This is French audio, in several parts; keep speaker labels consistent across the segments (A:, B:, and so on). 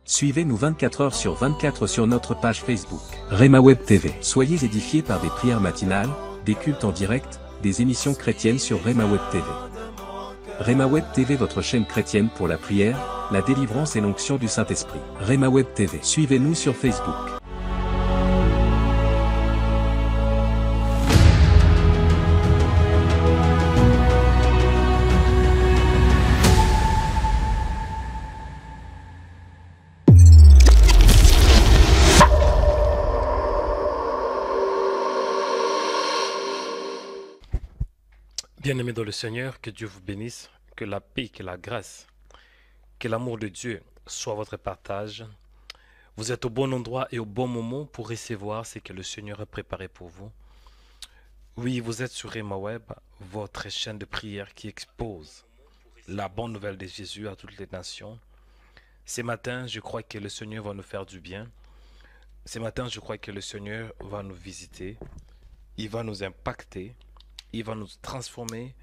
A: Suivez-nous 24 heures sur 24 sur notre page Facebook, Rema Web TV. Soyez édifiés par des prières matinales, des cultes en direct, des émissions chrétiennes sur Rema Web TV. Rema Web TV, votre chaîne chrétienne pour la prière, la délivrance et l'onction du Saint-Esprit. Rema Web TV. Suivez-nous sur Facebook.
B: Bien-aimés dans le Seigneur, que Dieu vous bénisse, que la paix, que la grâce, que l'amour de Dieu soit votre partage. Vous êtes au bon endroit et au bon moment pour recevoir ce que le Seigneur a préparé pour vous. Oui, vous êtes sur Rema Web, votre chaîne de prière qui expose la bonne nouvelle de Jésus à toutes les nations. Ce matin, je crois que le Seigneur va nous faire du bien. Ce matin, je crois que le Seigneur va nous visiter. Il va nous impacter. Il va nous transformer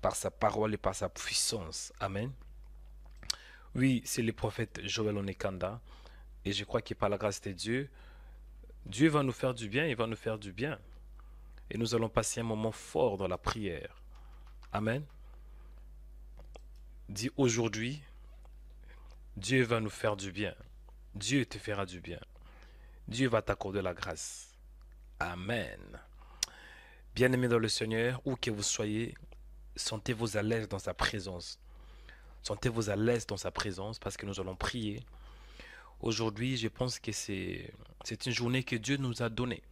B: par sa parole et par sa puissance. Amen. Oui, c'est le prophète Joël Onekanda. Et je crois que par la grâce de Dieu, Dieu va nous faire du bien, il va nous faire du bien. Et nous allons passer un moment fort dans la prière. Amen. Dis aujourd'hui, Dieu va nous faire du bien. Dieu te fera du bien. Dieu va t'accorder la grâce. Amen. Bien-aimés dans le Seigneur, où que vous soyez, sentez-vous à l'aise dans sa présence. Sentez-vous à l'aise dans sa présence parce que nous allons prier. Aujourd'hui, je pense que c'est une journée que Dieu nous a donnée.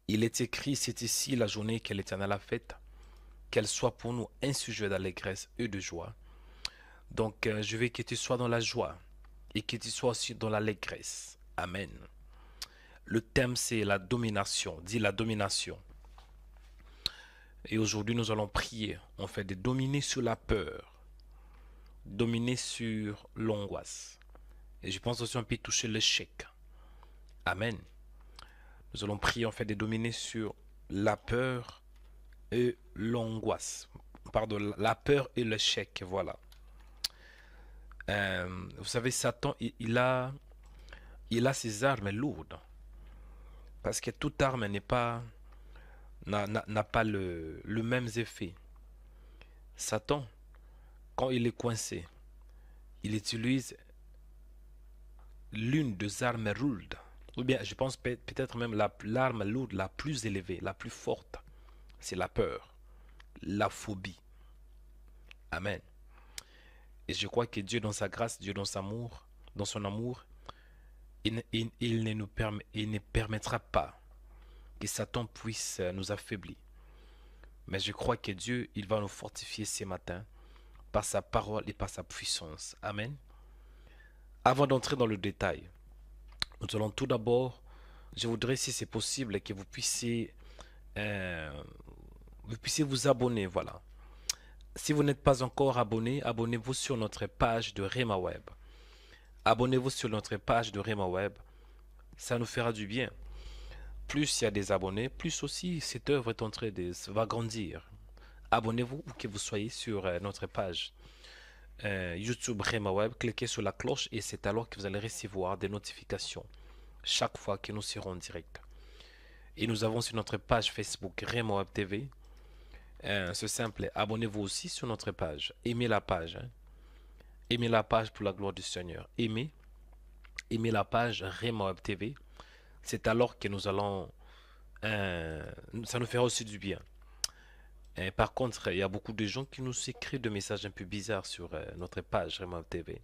B: Il est écrit, c'est ici la journée que l'Éternel a faite, qu'elle soit pour nous un sujet d'allégresse et de joie. Donc, je veux que tu sois dans la joie et que tu sois aussi dans l'allégresse. Amen. Le thème, c'est la domination. Dis la domination. Et aujourd'hui, nous allons prier. On fait de dominer sur la peur, dominer sur l'angoisse. Et je pense aussi qu'on peut toucher l'échec. Amen. Nous allons prier, on fait de dominer sur la peur et l'angoisse. Pardon, la peur et l'échec, voilà. Vous savez, Satan, il a ses armes lourdes. Parce que toute arme n'a pas le même effet. Satan, quand il est coincé, il utilise l'une des armes lourdes, ou bien je pense peut-être même l'arme lourde la plus élevée, la plus forte, c'est la peur, la phobie. Amen. Et je crois que Dieu dans sa grâce, Dieu dans son amour, il ne permettra pas que Satan puisse nous affaiblir. Mais je crois que Dieu, il va nous fortifier ce matin par sa parole et par sa puissance. Amen. Avant d'entrer dans le détail, nous allons tout d'abord, je voudrais, si c'est possible, que vous puissiez vous abonner. Voilà. Si vous n'êtes pas encore abonné, abonnez-vous sur notre page de Rema Web. Abonnez-vous sur notre page de Rema Web. Ça nous fera du bien. Plus il y a des abonnés, plus aussi cette œuvre est en train va grandir. Abonnez-vous où que vous soyez sur notre page YouTube Rema Web. Cliquez sur la cloche et c'est alors que vous allez recevoir des notifications chaque fois que nous serons en direct. Et nous avons sur notre page Facebook Rema Web TV. C'est simple, abonnez-vous aussi sur notre page. Aimez la page. Hein. Aimez la page pour la gloire du Seigneur. Aimez la page Rema Web TV. C'est alors que nous allons... ça nous fera aussi du bien. Par contre, il y a beaucoup de gens qui nous écrivent des messages un peu bizarres sur notre page Rema Web TV.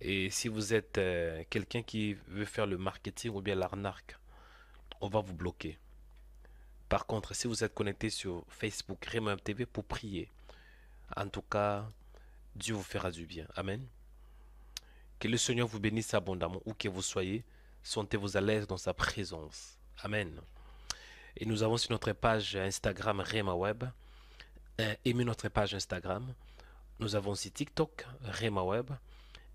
B: Et si vous êtes quelqu'un qui veut faire le marketing ou bien l'arnaque, on va vous bloquer. Par contre, si vous êtes connecté sur Facebook Rema Web TV pour prier, en tout cas, Dieu vous fera du bien. Amen. Que le Seigneur vous bénisse abondamment où que vous soyez. Sentez-vous à l'aise dans sa présence. Amen. Et nous avons sur notre page Instagram Rema Web. Aimez notre page Instagram. Nous avons aussi TikTok Rema Web.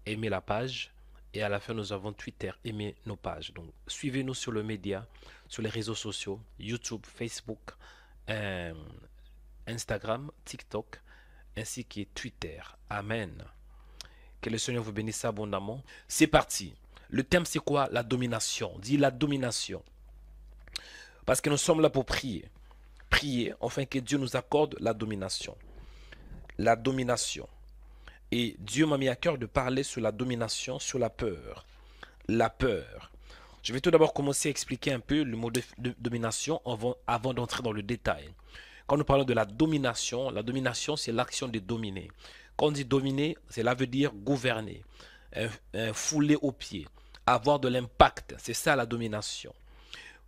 B: Aimez la page. Et à la fin, nous avons Twitter. Aimez nos pages. Donc, suivez-nous sur le média, sur les réseaux sociaux, YouTube, Facebook, Instagram, TikTok, ainsi que Twitter. Amen. Que le Seigneur vous bénisse abondamment. C'est parti. Le thème, c'est quoi? La domination. Dis la domination. Parce que nous sommes là pour prier. Prier, afin que Dieu nous accorde la domination. La domination. Et Dieu m'a mis à cœur de parler sur la domination, sur la peur. La peur. Je vais tout d'abord commencer à expliquer un peu le mot de domination avant d'entrer dans le détail. Quand nous parlons de la domination, c'est l'action de dominer. Quand on dit dominer, cela veut dire gouverner, fouler aux pieds, avoir de l'impact. C'est ça la domination.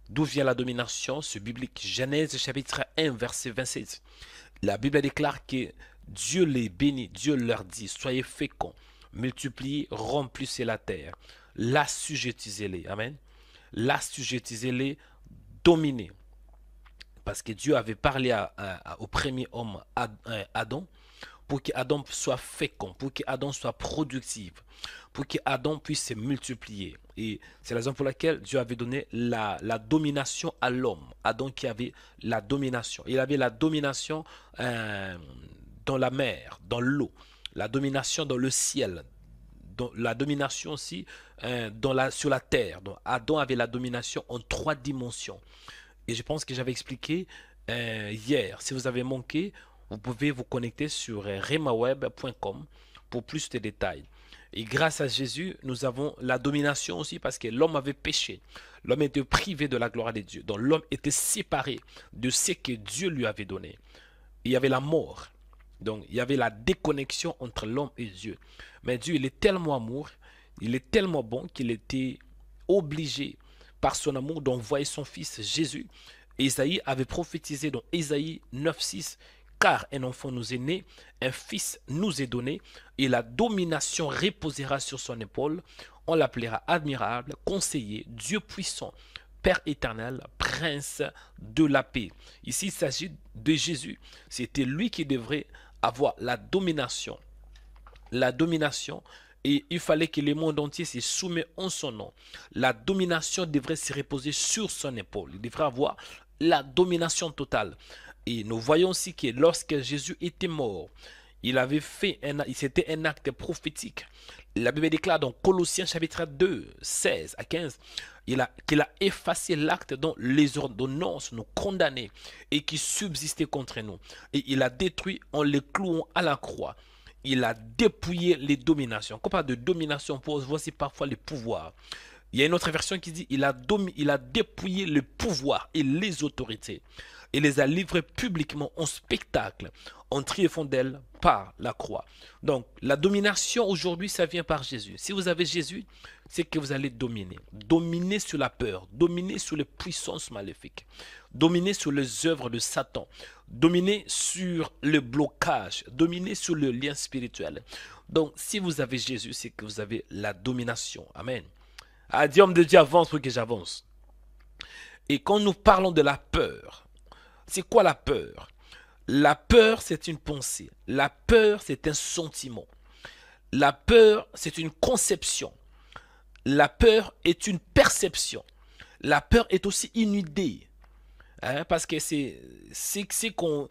B: D'où vient la domination? C'est biblique. Genèse chapitre 1, verset 27. La Bible déclare que Dieu les bénit. Dieu leur dit, soyez féconds, multipliez, remplissez la terre. L'assujettissez-les. Amen. L'assujettissez-les, dominez. Parce que Dieu avait parlé au premier homme, Adam, pour qu'Adam soit fécond, pour qu'Adam soit productif, pour qu'Adam puisse se multiplier. Et c'est la raison pour laquelle Dieu avait donné la domination à l'homme. Adam qui avait la domination. Il avait la domination dans la mer, dans l'eau, la domination dans le ciel, la domination aussi sur la terre. Donc, Adam avait la domination en 3 dimensions. Et je pense que j'avais expliqué hier. Si vous avez manqué, vous pouvez vous connecter sur remaweb.com pour plus de détails. Et grâce à Jésus, nous avons la domination aussi parce que l'homme avait péché. L'homme était privé de la gloire de Dieu. Donc l'homme était séparé de ce que Dieu lui avait donné. Il y avait la mort. Donc il y avait la déconnexion entre l'homme et Dieu. Mais Dieu, il est tellement amour, il est tellement bon qu'il était obligé par son amour d'envoyer son fils Jésus. Isaïe avait prophétisé dans Isaïe 9,6. Car un enfant nous est né, un fils nous est donné, et la domination reposera sur son épaule. On l'appellera admirable, conseiller, Dieu puissant, Père éternel, prince de la paix. Ici, il s'agit de Jésus. C'était lui qui devrait avoir la domination. La domination, et il fallait que le monde entier se soumette en son nom. La domination devrait se reposer sur son épaule. Il devrait avoir la domination totale. Et nous voyons aussi que lorsque Jésus était mort, c'était un acte prophétique. La Bible déclare dans Colossiens chapitre 2, 16 à 15, qu'il a effacé l'acte dont les ordonnances nous condamnaient et qui subsistait contre nous. Et il a détruit en les clouant à la croix. Il a dépouillé les dominations. Quand on parle de domination, voici parfois les pouvoirs. Il y a une autre version qui dit il a dépouillé le pouvoir et les autorités. Et les a livrés publiquement en spectacle, en triomphant d'elle par la croix. Donc, la domination aujourd'hui, ça vient par Jésus. Si vous avez Jésus, c'est que vous allez dominer. Dominer sur la peur, dominer sur les puissances maléfiques, dominer sur les œuvres de Satan, dominer sur le blocage, dominer sur le lien spirituel. Donc, si vous avez Jésus, c'est que vous avez la domination. Amen. Ah, Dieu, homme de Dieu, avance pour que j'avance. Et quand nous parlons de la peur, c'est quoi la peur? La peur, c'est une pensée. La peur, c'est un sentiment. La peur, c'est une conception. La peur est une perception. La peur est aussi une idée. Parce que c'est quand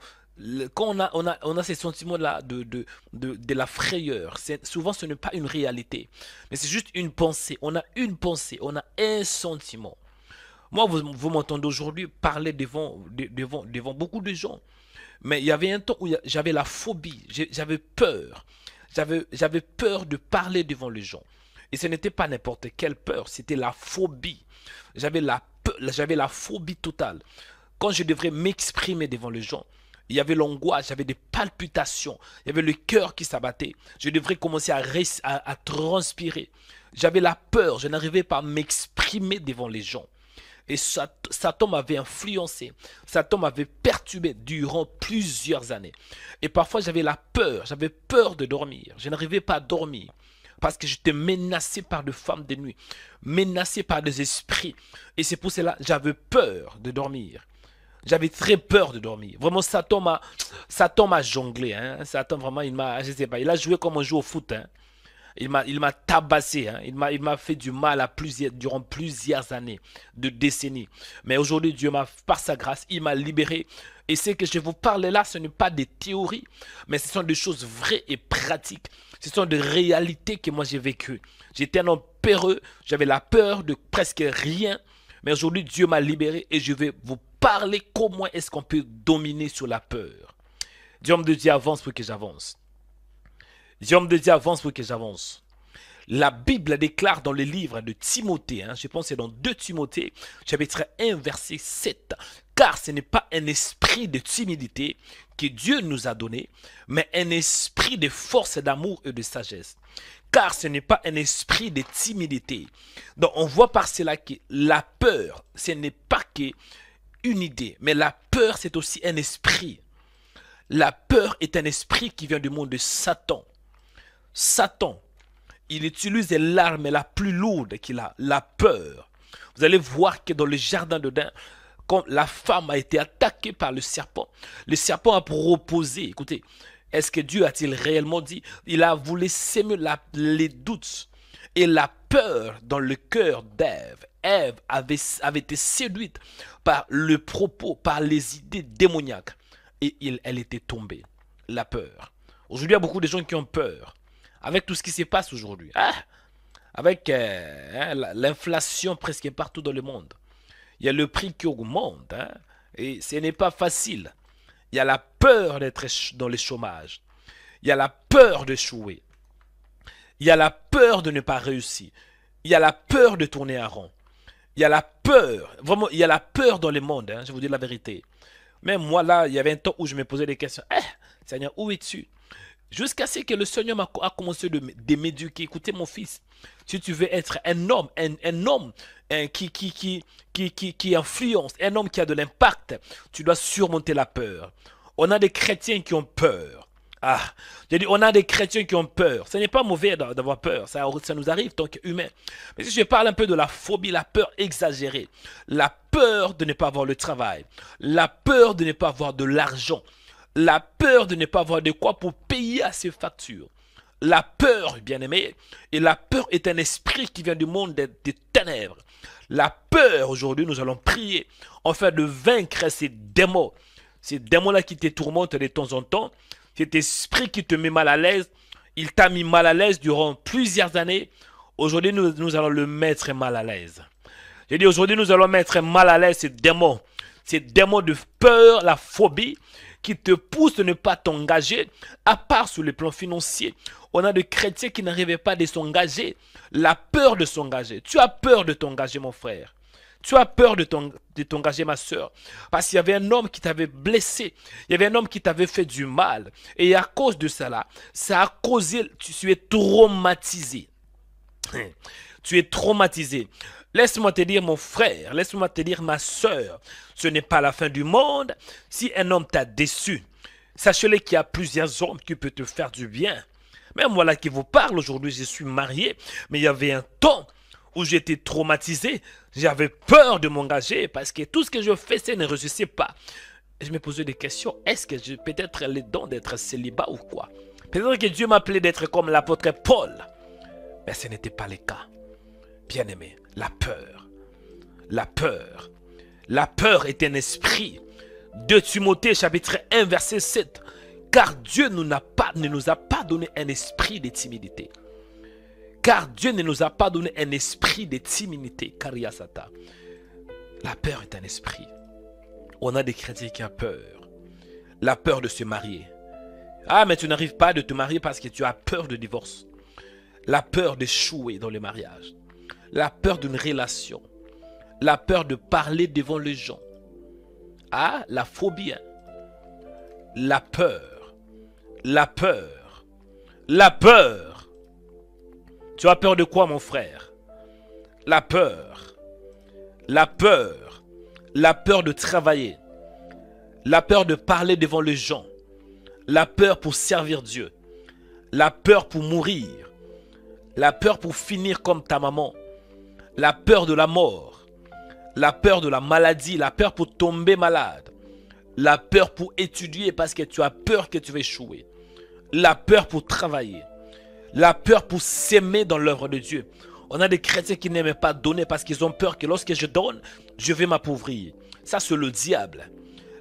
B: on a ces sentiments-là de la frayeur. Souvent, ce n'est pas une réalité. Mais c'est juste une pensée. On a une pensée. On a un sentiment. Moi, vous m'entendez aujourd'hui parler devant beaucoup de gens. Mais il y avait un temps où j'avais la phobie, j'avais peur. J'avais peur de parler devant les gens. Et ce n'était pas n'importe quelle peur, c'était la phobie. J'avais la phobie totale. Quand je devrais m'exprimer devant les gens, il y avait l'angoisse, j'avais des palpitations, il y avait le cœur qui s'abattait. Je devrais commencer à transpirer. J'avais la peur, je n'arrivais pas à m'exprimer devant les gens. Et Satan m'avait influencé, Satan m'avait perturbé durant plusieurs années. Et parfois j'avais peur de dormir. Je n'arrivais pas à dormir parce que j'étais menacé par des femmes de nuit, menacé par des esprits. Et c'est pour cela que j'avais peur de dormir. J'avais très peur de dormir. Vraiment, Satan m'a jonglé. Satan, vraiment, je sais pas, il a joué comme on joue au foot. Il m'a tabassé, il m'a fait du mal durant plusieurs années, de décennies. Mais aujourd'hui, Dieu par sa grâce, il m'a libéré. Et ce que je vous parle là, ce n'est pas des théories, mais ce sont des choses vraies et pratiques. Ce sont des réalités que moi j'ai vécues. J'étais un homme peureux, j'avais la peur de presque rien. Mais aujourd'hui, Dieu m'a libéré et je vais vous parler comment est-ce qu'on peut dominer sur la peur. Dis, homme de Dieu, avance pour que j'avance. Dis, homme de Dieu, avance pour que j'avance. La Bible déclare dans le livre de Timothée, je pense que c'est dans 2 Timothée, chapitre 1, verset 7. Car ce n'est pas un esprit de timidité que Dieu nous a donné, mais un esprit de force, d'amour et de sagesse. Car ce n'est pas un esprit de timidité. Donc on voit par cela que la peur, ce n'est pas qu'une idée, mais la peur c'est aussi un esprit. La peur est un esprit qui vient du monde de Satan. Satan, il utilise l'arme la plus lourde qu'il a, la peur. Vous allez voir que dans le jardin d'Éden, quand la femme a été attaquée par le serpent a proposé, écoutez, est-ce que Dieu a-t-il réellement dit? Il a voulu s'aimer les doutes et la peur dans le cœur d'Ève. Ève avait été séduite par le propos, par les idées démoniaques. Et elle était tombée. La peur. Aujourd'hui, il y a beaucoup de gens qui ont peur. Avec tout ce qui se passe aujourd'hui. Avec l'inflation presque partout dans le monde. Il y a le prix qui augmente. Et ce n'est pas facile. Il y a la peur d'être dans le chômage. Il y a la peur d'échouer. Il y a la peur de ne pas réussir. Il y a la peur de tourner en rond. Il y a la peur. Vraiment, il y a la peur dans le monde. Je vous dis la vérité. Même moi là, il y avait un temps où je me posais des questions. Seigneur, où es-tu? Jusqu'à ce que le Seigneur a commencé de m'éduquer. Écoutez mon fils, si tu veux être un homme, un homme qui influence, un homme qui a de l'impact, tu dois surmonter la peur. On a des chrétiens qui ont peur. J'ai dit, on a des chrétiens qui ont peur. Ce n'est pas mauvais d'avoir peur, ça nous arrive tant qu'humain. Mais si je parle un peu de la phobie, la peur exagérée, la peur de ne pas avoir le travail, la peur de ne pas avoir de l'argent, la peur de ne pas avoir de quoi pour payer à ses factures. La peur, bien-aimé, et la peur est un esprit qui vient du monde des ténèbres. La peur, aujourd'hui, nous allons prier, afin de vaincre ces démons-là qui te tourmentent de temps en temps, cet esprit qui te met mal à l'aise. Il t'a mis mal à l'aise durant plusieurs années. Aujourd'hui, nous allons le mettre mal à l'aise. J'ai dit, aujourd'hui, nous allons mettre mal à l'aise ces démons de peur, la phobie, qui te poussent de ne pas t'engager, à part sur le plan financier. On a des chrétiens qui n'arrivaient pas à s'engager. La peur de s'engager. Tu as peur de t'engager, mon frère. Tu as peur de t'engager, ma soeur. Parce qu'il y avait un homme qui t'avait blessé. Il y avait un homme qui t'avait fait du mal. Et à cause de cela, ça a causé, tu es traumatisé. Tu es traumatisé. Laisse-moi te dire, mon frère, laisse-moi te dire, ma soeur, ce n'est pas la fin du monde. Si un homme t'a déçu, sachez-le qu'il y a plusieurs hommes qui peuvent te faire du bien. Même moi là qui vous parle aujourd'hui, je suis marié, mais il y avait un temps où j'étais traumatisé. J'avais peur de m'engager parce que tout ce que je faisais ne réussissait pas. Et je me posais des questions. Est-ce que j'ai peut-être le don d'être célibat ou quoi? Peut-être que Dieu m'appelait d'être comme l'apôtre Paul. Mais ce n'était pas le cas. Bien-aimé, la peur. La peur. La peur est un esprit. 2 Timothée chapitre 1 verset 7. Car Dieu ne nous a pas donné un esprit de timidité. Car Dieu ne nous a pas donné un esprit de timidité. Kariasata. La peur est un esprit. On a des chrétiens qui ont peur. La peur de se marier. Mais tu n'arrives pas à te marier parce que tu as peur de divorce. La peur d'échouer dans le mariage. La peur d'une relation. La peur de parler devant les gens. La phobie. La peur. La peur. La peur. Tu as peur de quoi, mon frère? La peur. La peur. La peur de travailler. La peur de parler devant les gens. La peur pour servir Dieu. La peur pour mourir. La peur pour finir comme ta maman. La peur de la mort. La peur de la maladie. La peur pour tomber malade. La peur pour étudier parce que tu as peur que tu vas échouer. La peur pour travailler. La peur pour s'aimer dans l'œuvre de Dieu. On a des chrétiens qui n'aiment pas donner parce qu'ils ont peur que lorsque je donne, je vais m'appauvrir. Ça, c'est le diable.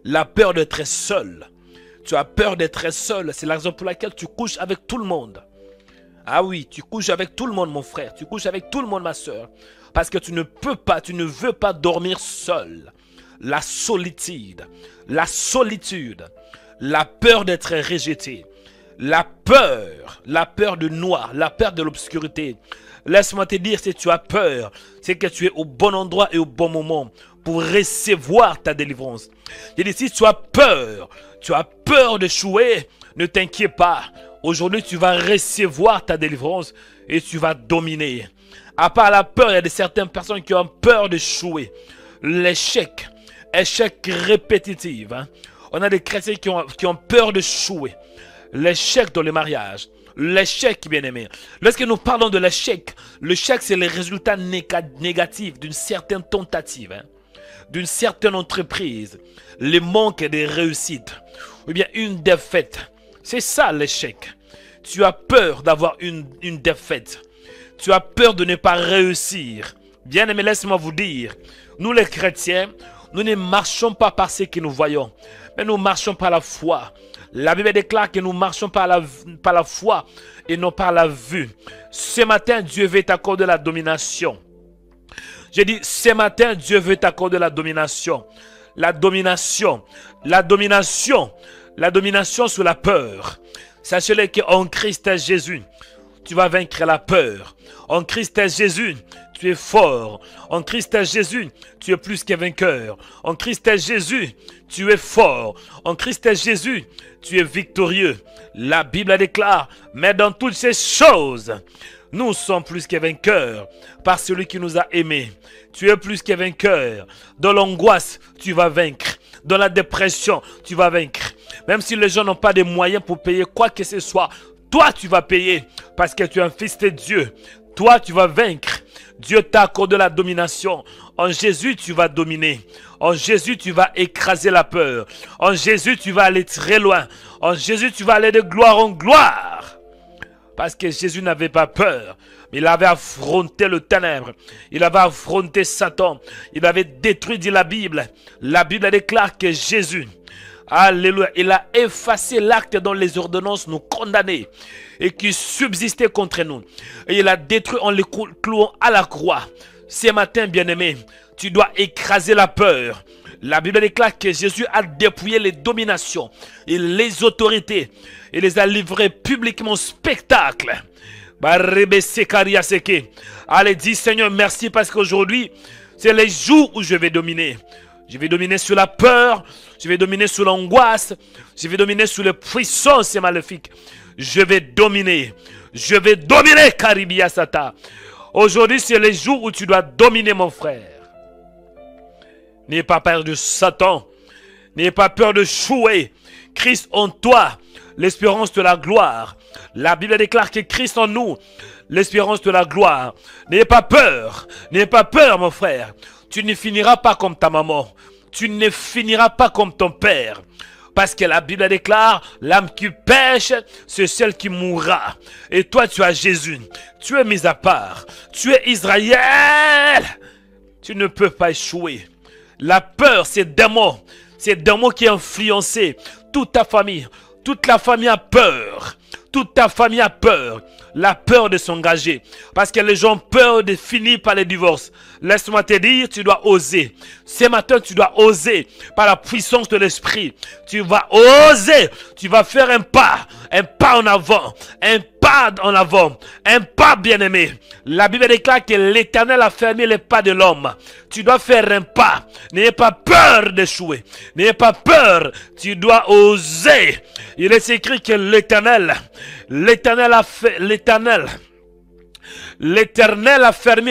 B: La peur d'être seul. Tu as peur d'être seul. C'est la raison pour laquelle tu couches avec tout le monde. Ah oui, tu couches avec tout le monde, mon frère. Tu couches avec tout le monde, ma soeur. Parce que tu ne peux pas, tu ne veux pas dormir seul. La solitude, la peur d'être rejeté, la peur du noir, la peur de l'obscurité. Laisse-moi te dire, si tu as peur, c'est que tu es au bon endroit et au bon moment pour recevoir ta délivrance. J'ai dit, si tu as peur d'échouer, ne t'inquiète pas. Aujourd'hui, tu vas recevoir ta délivrance et tu vas dominer. À part la peur, il y a certaines personnes qui ont peur d'échouer. L'échec, échec répétitif. Hein. On a des chrétiens qui ont peur d'échouer. L'échec dans le mariage. L'échec, bien-aimé. Lorsque nous parlons de l'échec, l'échec, c'est le résultat négatif d'une certaine tentative, hein, d'une certaine entreprise, le manque de réussite, ou bien une défaite. C'est ça l'échec. Tu as peur d'avoir une défaite. Tu as peur de ne pas réussir. Bien-aimé, laisse-moi vous dire, nous les chrétiens, nous ne marchons pas par ce que nous voyons, mais nous marchons par la foi. La Bible déclare que nous marchons par la foi et non par la vue. Ce matin, Dieu veut t'accorder la domination. J'ai dit, ce matin, Dieu veut t'accorder la domination. La domination sur la peur. Sachez-le qu'en Christ Jésus, tu vas vaincre la peur. En Christ Jésus, tu es fort. En Christ Jésus, tu es plus que vainqueur. En Christ Jésus, tu es fort. En Christ Jésus, tu es victorieux. La Bible déclare, mais dans toutes ces choses, nous sommes plus que vainqueurs par celui qui nous a aimés. Tu es plus que vainqueur. Dans l'angoisse, tu vas vaincre. Dans la dépression, tu vas vaincre. Même si les gens n'ont pas de moyens pour payer quoi que ce soit, toi, tu vas payer parce que tu es un fils de Dieu. Toi, tu vas vaincre. Dieu t'a accordé la domination. En Jésus, tu vas dominer. En Jésus, tu vas écraser la peur. En Jésus, tu vas aller très loin. En Jésus, tu vas aller de gloire en gloire. Parce que Jésus n'avait pas peur. Il avait affronté le ténèbre. Il avait affronté Satan. Il avait détruit, dit la Bible. La Bible déclare que Jésus, alléluia, il a effacé l'acte dont les ordonnances nous condamnaient et qui subsistait contre nous. Et il a détruit en les clouant à la croix. Ce matin, bien-aimé, tu dois écraser la peur. La Bible déclare que Jésus a dépouillé les dominations et les autorités. Il les a livrées publiquement au spectacle. Allez, dis Seigneur, merci parce qu'aujourd'hui, c'est les jours où je vais dominer. Je vais dominer sur la peur, je vais dominer sur l'angoisse, je vais dominer sur les puissances maléfiques. Je vais dominer, Karibia Sata. Aujourd'hui, c'est les jours où tu dois dominer, mon frère. N'aie pas peur de Satan, n'aie pas peur de chouer. Christ en toi, l'espérance de la gloire. La Bible déclare que Christ en nous, l'espérance de la gloire. N'aie pas peur, mon frère. Tu ne finiras pas comme ta maman. Tu ne finiras pas comme ton père. Parce que la Bible déclare, l'âme qui pêche, c'est celle qui mourra. Et toi, tu as Jésus. Tu es mis à part. Tu es Israël. Tu ne peux pas échouer. La peur, c'est démon. C'est démon qui a influencé toute ta famille. Toute la famille a peur. Toute ta famille a peur. La peur de s'engager. Parce que les gens ont peur de finir par les divorces. Laisse-moi te dire, tu dois oser. Ce matin, tu dois oser. Par la puissance de l'esprit. Tu vas oser. Tu vas faire un pas en avant. Un pas en avant. Un pas bien-aimé. La Bible déclare que l'Éternel a fermé les pas de l'homme. Tu dois faire un pas. N'ayez pas peur d'échouer. N'ayez pas peur. Tu dois oser. Il est écrit que l'Éternel a fermé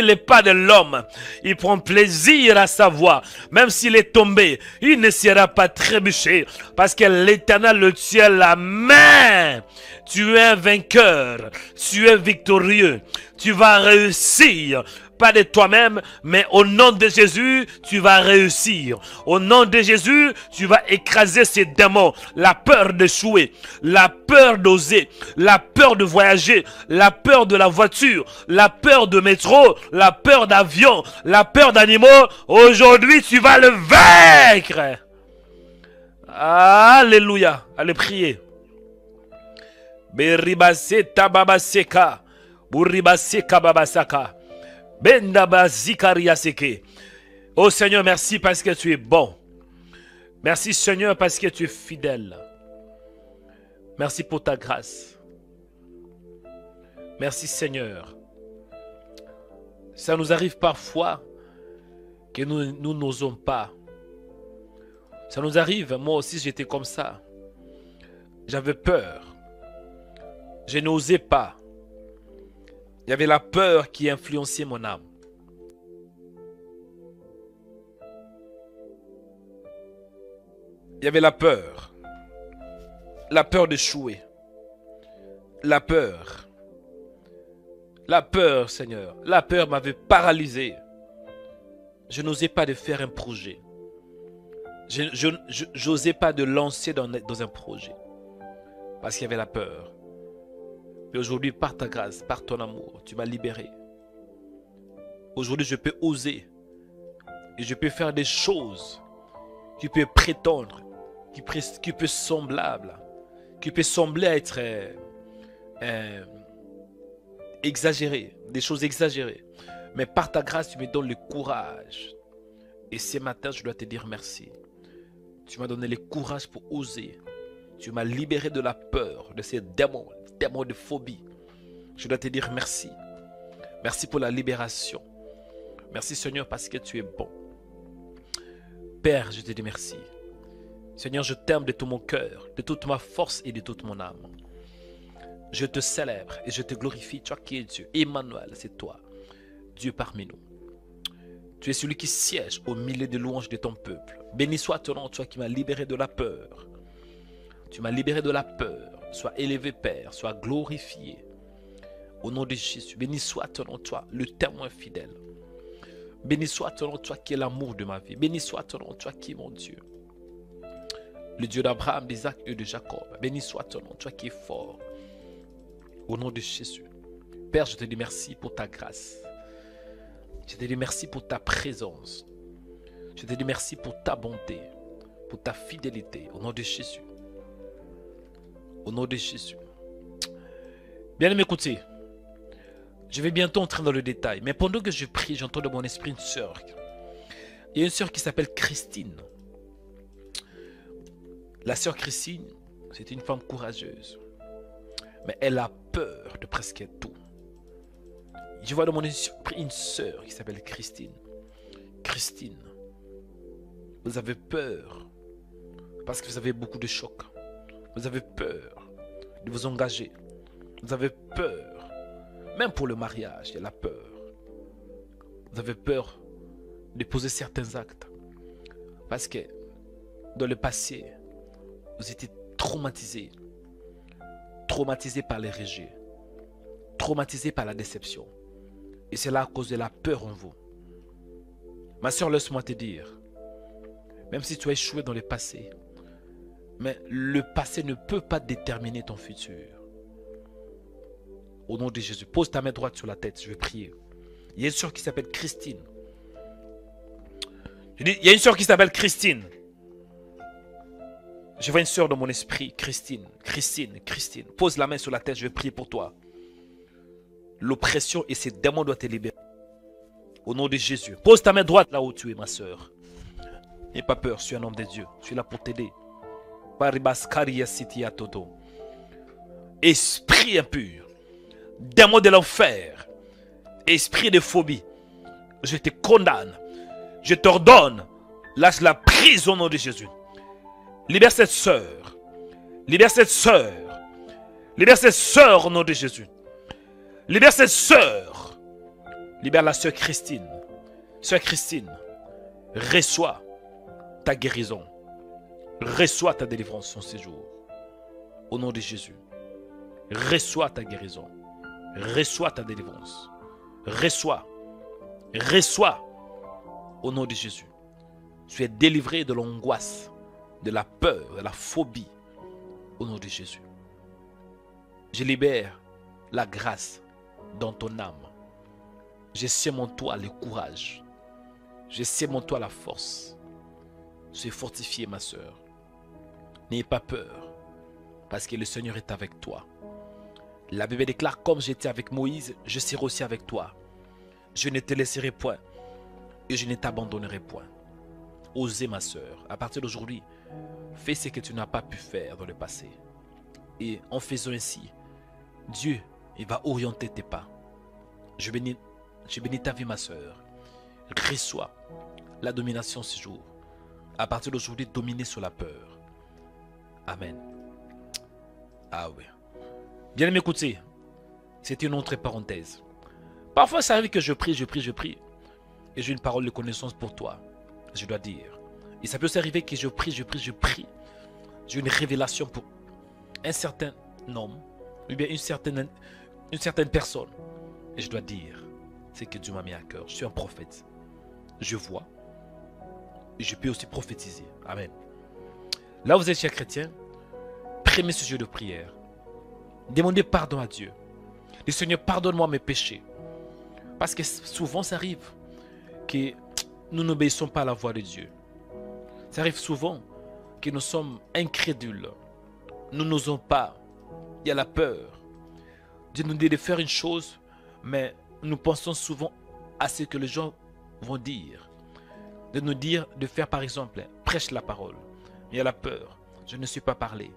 B: les pas de l'homme. Il prend plaisir à sa voix. Même s'il est tombé, il ne sera pas trébuché. Parce que l'Éternel le tient la main. Tu es un vainqueur. Tu es victorieux. Tu vas réussir. Pas de toi-même, mais au nom de Jésus, tu vas réussir. Au nom de Jésus, tu vas écraser ces démons. La peur d'échouer, la peur d'oser, la peur de voyager, la peur de la voiture, la peur de métro, la peur d'avion, la peur d'animaux. Aujourd'hui, tu vas le vaincre. Alléluia. Allez prier. Beribaseta babaseka. Buribaseka babasaka. Bendaba zikaria seke. Oh Seigneur, merci parce que tu es bon. Merci Seigneur parce que tu es fidèle. Merci pour ta grâce. Merci Seigneur. Ça nous arrive parfois que nous n'osons pas. Ça nous arrive, moi aussi j'étais comme ça. J'avais peur. Je n'osais pas. Il y avait la peur qui influençait mon âme. Il y avait la peur d'échouer. La peur, Seigneur. La peur m'avait paralysé. Je n'osais pas de faire un projet. Je n'osais pas de lancer dans un projet. Parce qu'il y avait la peur. Mais aujourd'hui, par ta grâce, par ton amour, tu m'as libéré. Aujourd'hui, je peux oser. Et je peux faire des choses qui peuvent prétendre, qui peut sembler être exagérées, des choses exagérées. Mais par ta grâce, tu me donnes le courage. Et ce matin, je dois te dire merci. Tu m'as donné le courage pour oser. Tu m'as libéré de la peur, de ces démons de phobie. Je dois te dire merci. Merci pour la libération. Merci Seigneur parce que tu es bon. Père, je te dis merci. Seigneur, je t'aime de tout mon cœur, de toute ma force et de toute mon âme. Je te célèbre et je te glorifie, toi qui es Dieu. Emmanuel, c'est toi, Dieu parmi nous. Tu es celui qui siège au milieu des louanges de ton peuple. Béni soit ton nom, toi qui m'as libéré de la peur. Tu m'as libéré de la peur. Sois élevé, Père, sois glorifié. Au nom de Jésus, béni soit ton nom, toi, le témoin fidèle. Béni soit ton nom, toi qui es l'amour de ma vie. Béni soit ton nom, toi qui es mon Dieu. Le Dieu d'Abraham, d'Isaac et de Jacob. Béni soit ton nom, toi qui es fort. Au nom de Jésus. Père, je te dis merci pour ta grâce. Je te dis merci pour ta présence. Je te dis merci pour ta bonté, pour ta fidélité. Au nom de Jésus. Au nom de Jésus. Bien-aimés, écoutez. Je vais bientôt entrer dans le détail. Mais pendant que je prie, j'entends de mon esprit une sœur. Il y a une sœur qui s'appelle Christine. La sœur Christine, c'est une femme courageuse. Mais elle a peur de presque tout. Je vois dans mon esprit une sœur qui s'appelle Christine. Christine, vous avez peur parce que vous avez beaucoup de chocs. Vous avez peur de vous engager. Vous avez peur. Même pour le mariage, il y a la peur. Vous avez peur de poser certains actes. Parce que dans le passé, vous étiez traumatisé. Traumatisé par les rejets. Traumatisé par la déception. Et c'est là à cause de la peur en vous. Ma soeur, laisse-moi te dire, même si tu as échoué dans le passé, mais le passé ne peut pas déterminer ton futur. Au nom de Jésus, pose ta main droite sur la tête, je vais prier. Il y a une soeur qui s'appelle Christine. Je dis, il y a une soeur qui s'appelle Christine. Je vois une soeur dans mon esprit, Christine. Pose la main sur la tête, je vais prier pour toi. L'oppression et ses démons doivent te libérer. Au nom de Jésus. Pose ta main droite là où tu es, ma soeur. N'aie pas peur, je suis un homme de Dieu. Je suis là pour t'aider. Esprit impur, démon de l'enfer, esprit de phobie, je te condamne, je t'ordonne, lâche la prison au nom de Jésus. Libère cette sœur, libère cette sœur, libère cette sœur au nom de Jésus. Libère cette sœur, libère la sœur Christine. Sœur Christine, reçois ta guérison. Reçois ta délivrance en ce jour. Au nom de Jésus. Reçois ta guérison. Reçois ta délivrance. Reçois. Reçois. Au nom de Jésus. Tu es délivré de l'angoisse, de la peur, de la phobie. Au nom de Jésus. Je libère la grâce dans ton âme. Je sème en toi le courage. Je sème en toi la force. Sois fortifié, ma soeur. N'ayez pas peur, parce que le Seigneur est avec toi. La Bible déclare, comme j'étais avec Moïse, je serai aussi avec toi. Je ne te laisserai point et je ne t'abandonnerai point. Osez, ma soeur, à partir d'aujourd'hui, fais ce que tu n'as pas pu faire dans le passé. Et en faisant ainsi, Dieu, il va orienter tes pas. Je bénis ta vie, ma soeur. Reçois la domination ce jour. À partir d'aujourd'hui, dominer sur la peur. Amen. Ah oui. Bien aimé, écoutez, c'était une autre parenthèse. Parfois, ça arrive que je prie, et j'ai une parole de connaissance pour toi, je dois dire. Et ça peut s'arriver que je prie. J'ai une révélation pour un certain homme, ou bien une certaine personne. Et je dois dire, c'est que Dieu m'a mis à cœur. Je suis un prophète. Je vois. Et je peux aussi prophétiser. Amen. Là, vous êtes chers chrétiens, prenez ce jeu de prière. Demandez pardon à Dieu. Le Seigneur, pardonne-moi mes péchés. Parce que souvent, ça arrive que nous n'obéissons pas à la voix de Dieu. Ça arrive souvent que nous sommes incrédules. Nous n'osons pas. Il y a la peur. Dieu nous dit de faire une chose, mais nous pensons souvent à ce que les gens vont dire. De nous dire de faire par exemple, prêche la parole. Il y a la peur. Je ne suis pas parlé.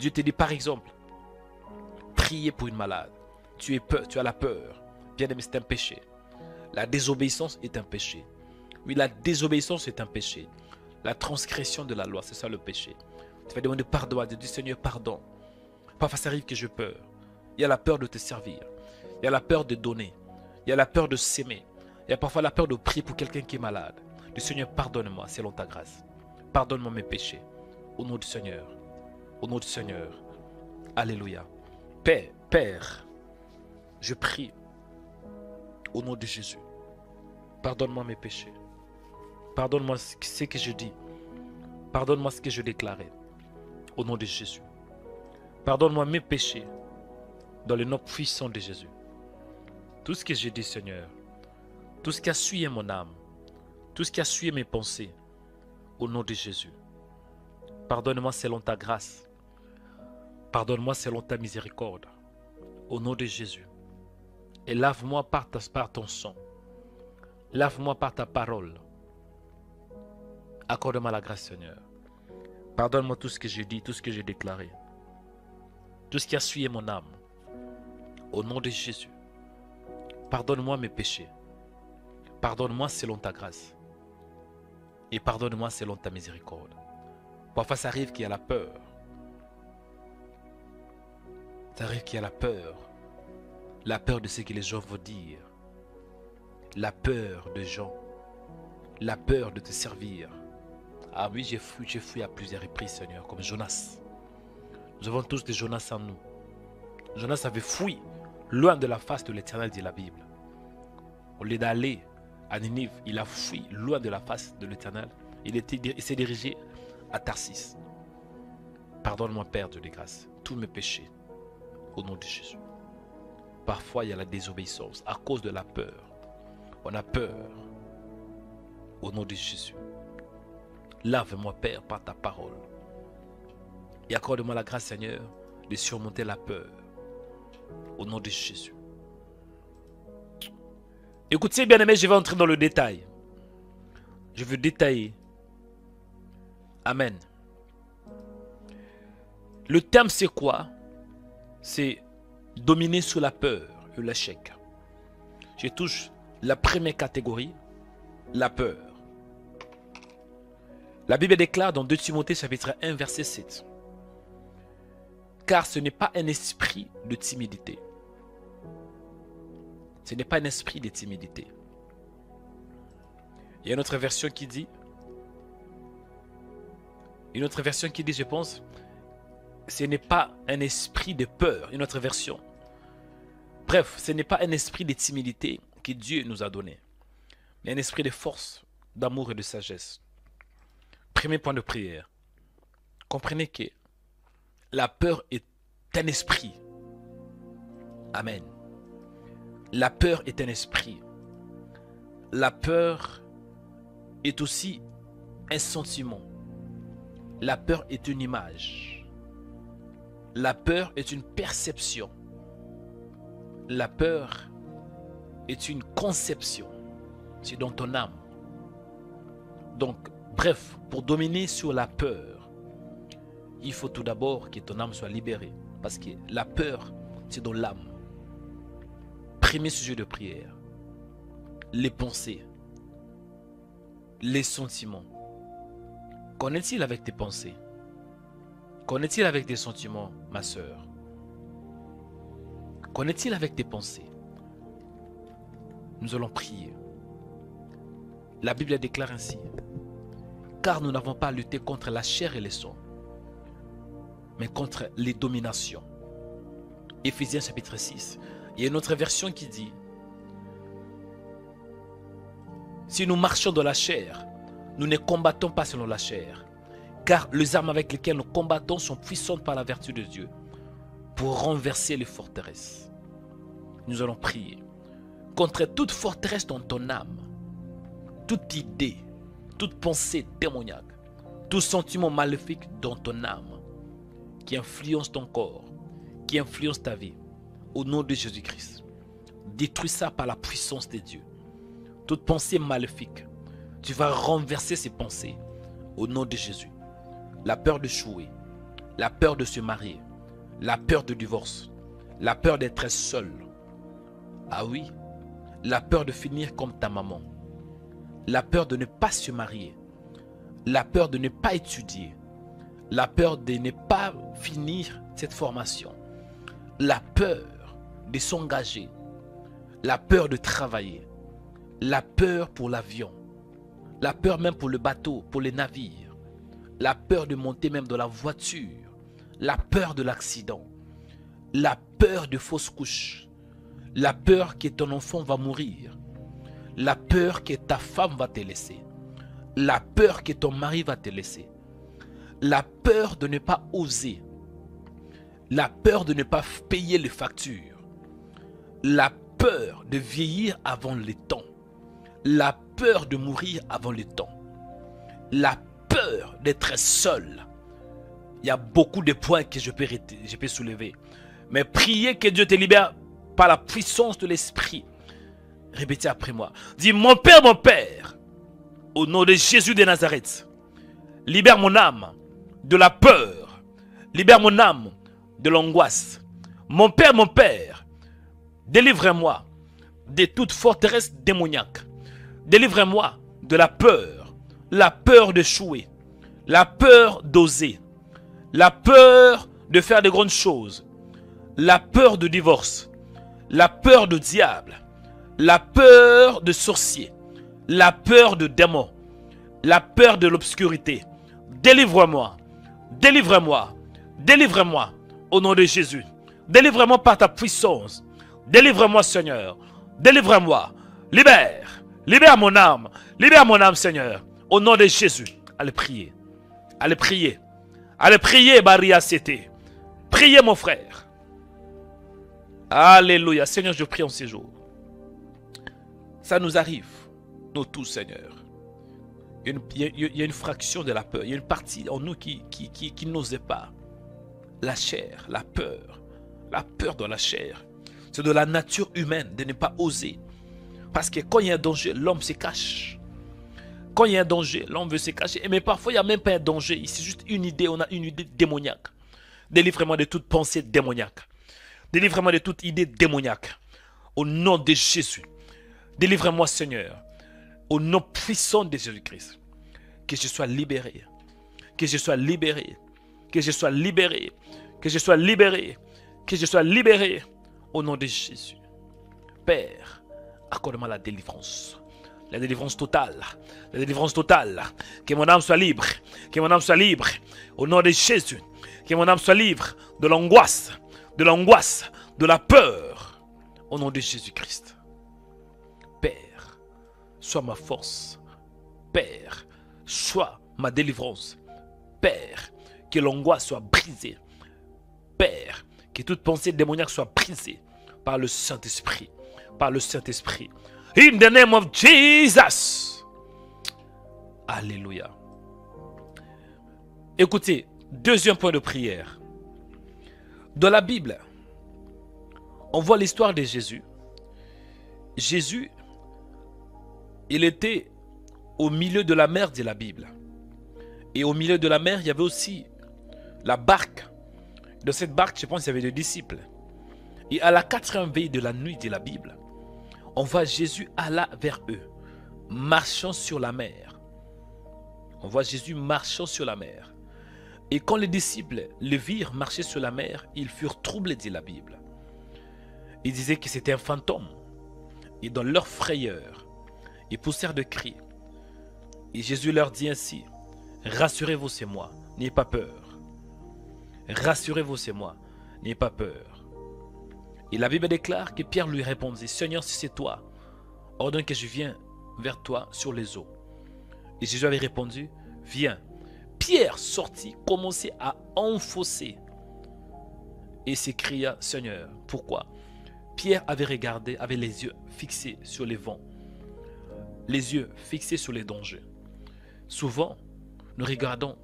B: Dieu te dit par exemple, prier pour une malade. Tu as la peur. Bien aimé, c'est un péché. La désobéissance est un péché. Oui, la désobéissance est un péché. La transgression de la loi, c'est ça le péché. Tu vas demander pardon à Dieu. Dis Seigneur, pardon. Parfois, ça arrive que j'ai peur. Il y a la peur de te servir. Il y a la peur de donner. Il y a la peur de s'aimer. Il y a parfois la peur de prier pour quelqu'un qui est malade. Le Seigneur, pardonne-moi selon ta grâce. Pardonne-moi mes péchés. Au nom du Seigneur. Au nom du Seigneur. Alléluia. Père, je prie au nom de Jésus. Pardonne-moi mes péchés. Pardonne-moi ce que je dis. Pardonne-moi ce que je déclarais. Au nom de Jésus. Pardonne-moi mes péchés. Dans le nom puissant de Jésus. Tout ce que j'ai dit, Seigneur. Tout ce qui a souillé mon âme. Tout ce qui a souillé mes pensées. Au nom de Jésus. Pardonne-moi selon ta grâce. Pardonne-moi selon ta miséricorde. Au nom de Jésus. Et lave-moi par ton sang. Lave-moi par ta parole. Accorde-moi la grâce, Seigneur. Pardonne-moi tout ce que j'ai dit, tout ce que j'ai déclaré. Tout ce qui a souillé mon âme. Au nom de Jésus. Pardonne-moi mes péchés. Pardonne-moi selon ta grâce. Et pardonne-moi selon ta miséricorde. Parfois, ça arrive qu'il y a la peur. Ça arrive qu'il y a la peur. La peur de ce que les gens vont dire. La peur de gens. La peur de te servir. Ah oui, j'ai fui à plusieurs reprises, Seigneur, comme Jonas. Nous avons tous des Jonas en nous. Jonas avait fui loin de la face de l'Éternel, dit la Bible. Au lieu d'aller à Ninive, il a fui loin de la face de l'Éternel. Il s'est dirigé à Tarsis. Pardonne-moi, Père de grâce, tous mes péchés. Au nom de Jésus. Parfois, il y a la désobéissance à cause de la peur. On a peur. Au nom de Jésus. Lave-moi, Père, par ta parole. Et accorde-moi la grâce, Seigneur, de surmonter la peur. Au nom de Jésus. Écoutez, bien-aimés, je vais entrer dans le détail. Je veux détailler. Amen. Le terme, c'est quoi? C'est dominer sous la peur et l'échec. Je touche la première catégorie, la peur. La Bible déclare dans 2 Timothée chapitre 1 verset 7. Car ce n'est pas un esprit de timidité. Ce n'est pas un esprit de timidité. Il y a une autre version qui dit, je pense, ce n'est pas un esprit de peur, une autre version. Bref, ce n'est pas un esprit de timidité que Dieu nous a donné, mais un esprit de force, d'amour et de sagesse. Premier point de prière. Comprenez que la peur est un esprit. Amen. La peur est un esprit. La peur est aussi un sentiment. La peur est une image. La peur est une perception. La peur est une conception. C'est dans ton âme. Donc, bref, pour dominer sur la peur, il faut tout d'abord que ton âme soit libérée. Parce que la peur, c'est dans l'âme. Premier sujet de prière. Les pensées. Les sentiments. Qu'en est-il avec tes pensées? Qu'en est-il avec tes sentiments, ma sœur? Qu'en est-il avec tes pensées? Nous allons prier. La Bible déclare ainsi: car nous n'avons pas à lutter contre la chair et le sang, mais contre les dominations. Éphésiens chapitre 6. Il y a une autre version qui dit: si nous marchons dans la chair, nous ne combattons pas selon la chair, car les armes avec lesquelles nous combattons sont puissantes par la vertu de Dieu pour renverser les forteresses. Nous allons prier contre toute forteresse dans ton âme, toute idée, toute pensée démoniaque, tout sentiment maléfique dans ton âme qui influence ton corps, qui influence ta vie. Au nom de Jésus-Christ, détruis ça par la puissance de Dieu. Toute pensée maléfique, tu vas renverser ces pensées au nom de Jésus. La peur d'échouer, la peur de se marier, la peur de divorce, la peur d'être seul. Ah oui, la peur de finir comme ta maman, la peur de ne pas se marier, la peur de ne pas étudier, la peur de ne pas finir cette formation, la peur de s'engager, la peur de travailler, la peur pour l'avion, la peur même pour le bateau, pour les navires, la peur de monter même dans la voiture, la peur de l'accident, la peur de fausses couches, la peur que ton enfant va mourir, la peur que ta femme va te laisser, la peur que ton mari va te laisser, la peur de ne pas oser, la peur de ne pas payer les factures, la peur de vieillir avant le temps, la peur de mourir avant le temps, la peur d'être seul. Il y a beaucoup de points que je peux soulever. Mais priez que Dieu te libère par la puissance de l'Esprit. Répétez après moi. Dis: mon Père, au nom de Jésus de Nazareth, libère mon âme de la peur. Libère mon âme de l'angoisse. Mon Père, délivre-moi de toute forteresse démoniaque. Délivre-moi de la peur d'échouer, la peur d'oser, la peur de faire de grandes choses, la peur de divorce, la peur de diable, la peur de sorcier, la peur de démon, la peur de l'obscurité. Délivre-moi, délivre-moi, délivre-moi au nom de Jésus. Délivre-moi par ta puissance. Délivre-moi, Seigneur. Délivre-moi. Libère. Libère mon âme. Libère mon âme, Seigneur. Au nom de Jésus. Allez prier. Allez prier. Allez prier, Maria Cété. Priez, mon frère. Alléluia. Seigneur, je prie en ces jours. Ça nous arrive, nous tous, Seigneur. Il y a une fraction de la peur. Il y a une partie en nous qui n'osait pas. La chair, la peur dans la chair. C'est de la nature humaine de ne pas oser. Parce que quand il y a un danger, l'homme se cache. Quand il y a un danger, l'homme veut se cacher. Mais parfois, il n'y a même pas un danger. C'est juste une idée. On a une idée démoniaque. Délivre-moi de toute pensée démoniaque. Délivre-moi de toute idée démoniaque. Au nom de Jésus. Délivre-moi, Seigneur. Au nom puissant de Jésus-Christ. Que je sois libéré. Que je sois libéré. Que je sois libéré. Que je sois libéré. Que je sois libéré. Au nom de Jésus. Père, accorde-moi la délivrance. La délivrance totale. La délivrance totale. Que mon âme soit libre. Que mon âme soit libre. Au nom de Jésus. Que mon âme soit libre de l'angoisse. De l'angoisse. De la peur. Au nom de Jésus-Christ. Père, sois ma force. Père, sois ma délivrance. Père, que l'angoisse soit brisée. Père, que toute pensée démoniaque soit brisée par le Saint-Esprit. Par le Saint-Esprit. In the name of Jesus. Alléluia. Écoutez, deuxième point de prière. Dans la Bible, On voit l'histoire de Jésus. Jésus, il était au milieu de la mer, dit la Bible. Et au milieu de la mer, il y avait aussi la barque. Dans cette barque, je pense qu'il y avait des disciples. Et à la 4e veille de la nuit, dit la Bible, on voit Jésus alla vers eux, marchant sur la mer. On voit Jésus marchant sur la mer. Et quand les disciples le virent marcher sur la mer, ils furent troublés, dit la Bible. Ils disaient que c'était un fantôme. Et dans leur frayeur, ils poussèrent de cris. Et Jésus leur dit ainsi, rassurez-vous, c'est moi, n'ayez pas peur. Rassurez-vous, c'est moi, n'ayez pas peur. Et la Bible déclare que Pierre lui répondit, Seigneur, si c'est toi, ordonne que je vienne vers toi sur les eaux. Et Jésus avait répondu, viens. Pierre sortit, commençait à enfoncer et s'écria, Seigneur, pourquoi? Pierre avait regardé, avait les yeux fixés sur les vents, les yeux fixés sur les dangers. Souvent, nous regardons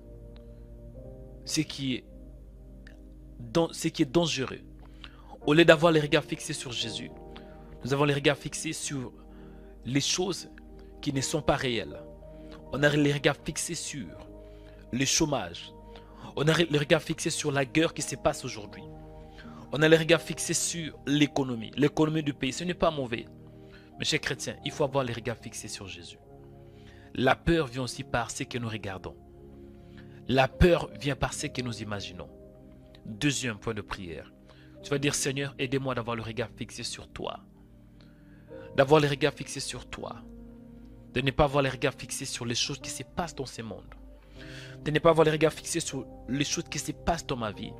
B: ce qui est dangereux. Au lieu d'avoir les regards fixés sur Jésus, nous avons les regards fixés sur les choses qui ne sont pas réelles. On a les regards fixés sur le chômage. On a les regards fixés sur la guerre qui se passe aujourd'hui. On a les regards fixés sur l'économie du pays. Ce n'est pas mauvais. Mais chers chrétiens, il faut avoir les regards fixés sur Jésus. La peur vient aussi par ce que nous regardons. La peur vient par ce que nous imaginons. Deuxième point de prière. Tu vas dire, Seigneur, aidez-moi d'avoir le regard fixé sur toi. D'avoir les regards fixés sur toi. De ne pas avoir les regards fixés sur les choses qui se passent dans ce monde. De ne pas avoir les regards fixés sur les choses qui se passent dans ma vie.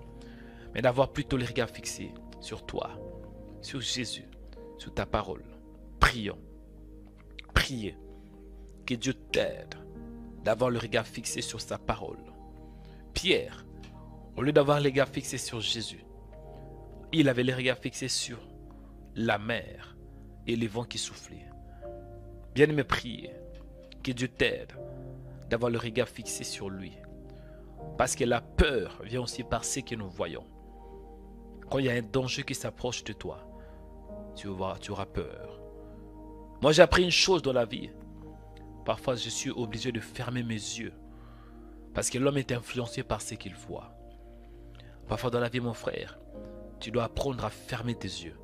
B: Mais d'avoir plutôt les regards fixés sur toi, sur Jésus, sur ta parole. Prions. Priez. Que Dieu t'aide d'avoir le regard fixé sur sa parole. Pierre, au lieu d'avoir les regards fixés sur Jésus, il avait les regards fixés sur la mer et les vents qui soufflaient. Bien-aimé, priez. Que Dieu t'aide d'avoir le regard fixé sur lui. Parce que la peur vient aussi par ce que nous voyons. Quand il y a un danger qui s'approche de toi, tu auras peur. Moi, j'ai appris une chose dans la vie. Parfois, je suis obligé de fermer mes yeux. Parce que l'homme est influencé par ce qu'il voit. Parfois dans la vie, mon frère, tu dois apprendre à fermer tes yeux.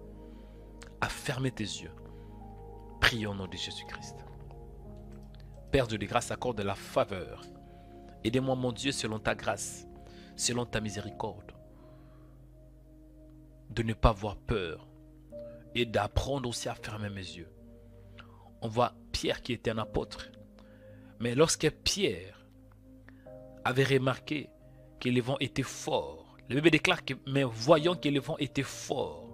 B: À fermer tes yeux. Prions au nom de Jésus-Christ. Père de grâce, accorde la faveur. Aidez-moi, mon Dieu, selon ta grâce, selon ta miséricorde, de ne pas avoir peur et d'apprendre aussi à fermer mes yeux. On voit Pierre qui était un apôtre. Mais lorsque Pierre avait remarqué que les vents étaient forts, la Bible déclare que, mais voyant que les vents étaient forts,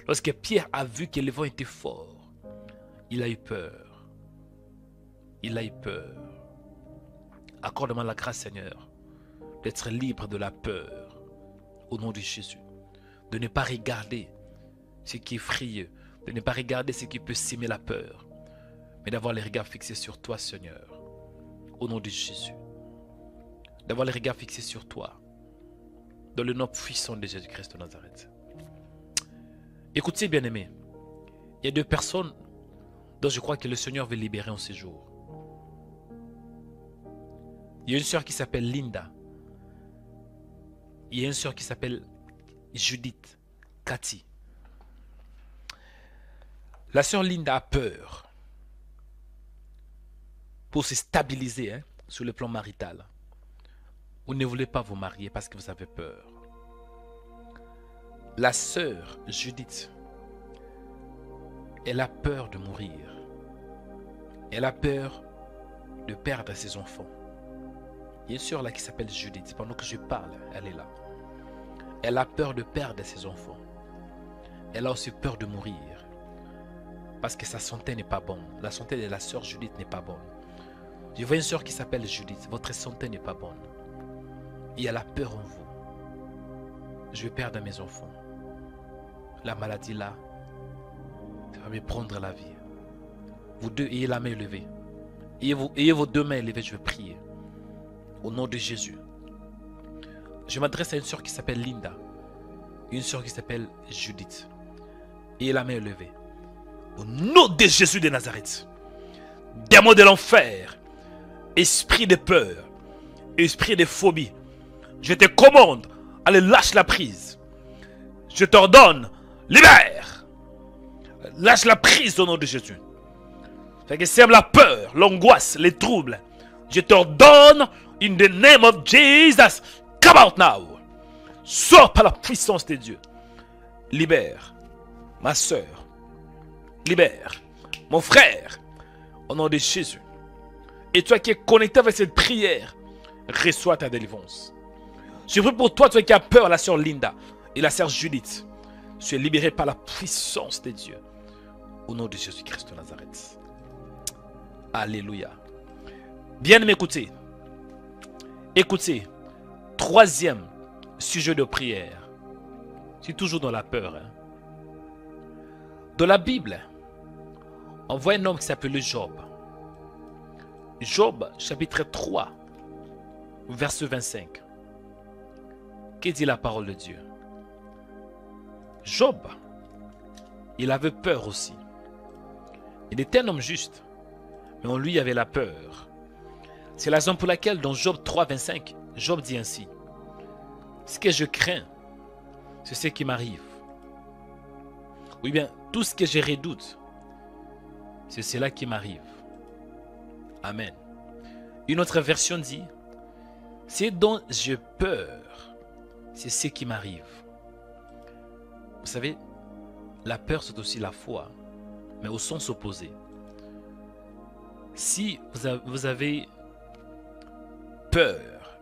B: lorsque Pierre a vu que les vents étaient forts, il a eu peur. Il a eu peur. Accorde-moi la grâce, Seigneur, d'être libre de la peur au nom de Jésus. De ne pas regarder ce qui est frayeux, de ne pas regarder ce qui peut s'aimer la peur, mais d'avoir les regards fixés sur toi, Seigneur, au nom de Jésus. D'avoir les regards fixés sur toi, dans le nom puissant de Jésus-Christ de Nazareth. Écoutez, bien-aimés, il y a deux personnes dont je crois que le Seigneur veut libérer en ces jours. Il y a une sœur qui s'appelle Linda. Il y a une sœur qui s'appelle Judith, Cathy. La sœur Linda a peur pour se stabiliser sur le plan marital. Vous ne voulez pas vous marier parce que vous avez peur. La sœur Judith, elle a peur de mourir. Elle a peur de perdre ses enfants. Il y a une sœur là qui s'appelle Judith. Pendant que je parle, elle est là. Elle a peur de perdre ses enfants. Elle a aussi peur de mourir. Parce que sa santé n'est pas bonne. La santé de la sœur Judith n'est pas bonne. Je vois une sœur qui s'appelle Judith. Votre santé n'est pas bonne. Et elle a peur en vous. Je vais perdre mes enfants. La maladie là, ça va me prendre la vie. Vous deux, ayez la main élevée. Ayez vos deux mains élevées, je vais prier. Au nom de Jésus. Je m'adresse à une sœur qui s'appelle Linda. Une sœur qui s'appelle Judith. Et la main levée. Au nom de Jésus de Nazareth. Démon de l'enfer. Esprit de peur. Esprit de phobie. Je te commande. Allez, lâche la prise. Je t'ordonne. Libère. Lâche la prise au nom de Jésus. Fait que sème la peur, l'angoisse, les troubles. Je t'ordonne, in the name of Jesus, come out now. Sors par la puissance de Dieu. Libère ma soeur. Libère mon frère. Au nom de Jésus. Et toi qui es connecté avec cette prière, reçois ta délivrance. Je prie pour toi, toi qui as peur, la sœur Linda et la sœur Judith. Tu es libéré par la puissance de Dieu. Au nom de Jésus-Christ de Nazareth. Alléluia. Bien m'écouter. Écoutez. Troisième sujet de prière. C'est toujours dans la peur. Hein. Dans la Bible, on voit un homme qui s'appelle Job. Job, chapitre 3, verset 25. Que dit la parole de Dieu? Job, il avait peur aussi. Il était un homme juste, mais en lui il y avait la peur. C'est la raison pour laquelle dans Job 3, 25, Job dit ainsi: ce que je crains, c'est ce qui m'arrive. Oui bien, tout ce que je redoute, c'est cela qui m'arrive. Amen. Une autre version dit: ce dont j'ai peur, c'est ce qui m'arrive. Vous savez, la peur c'est aussi la foi, mais au sens opposé. Si vous avez peur,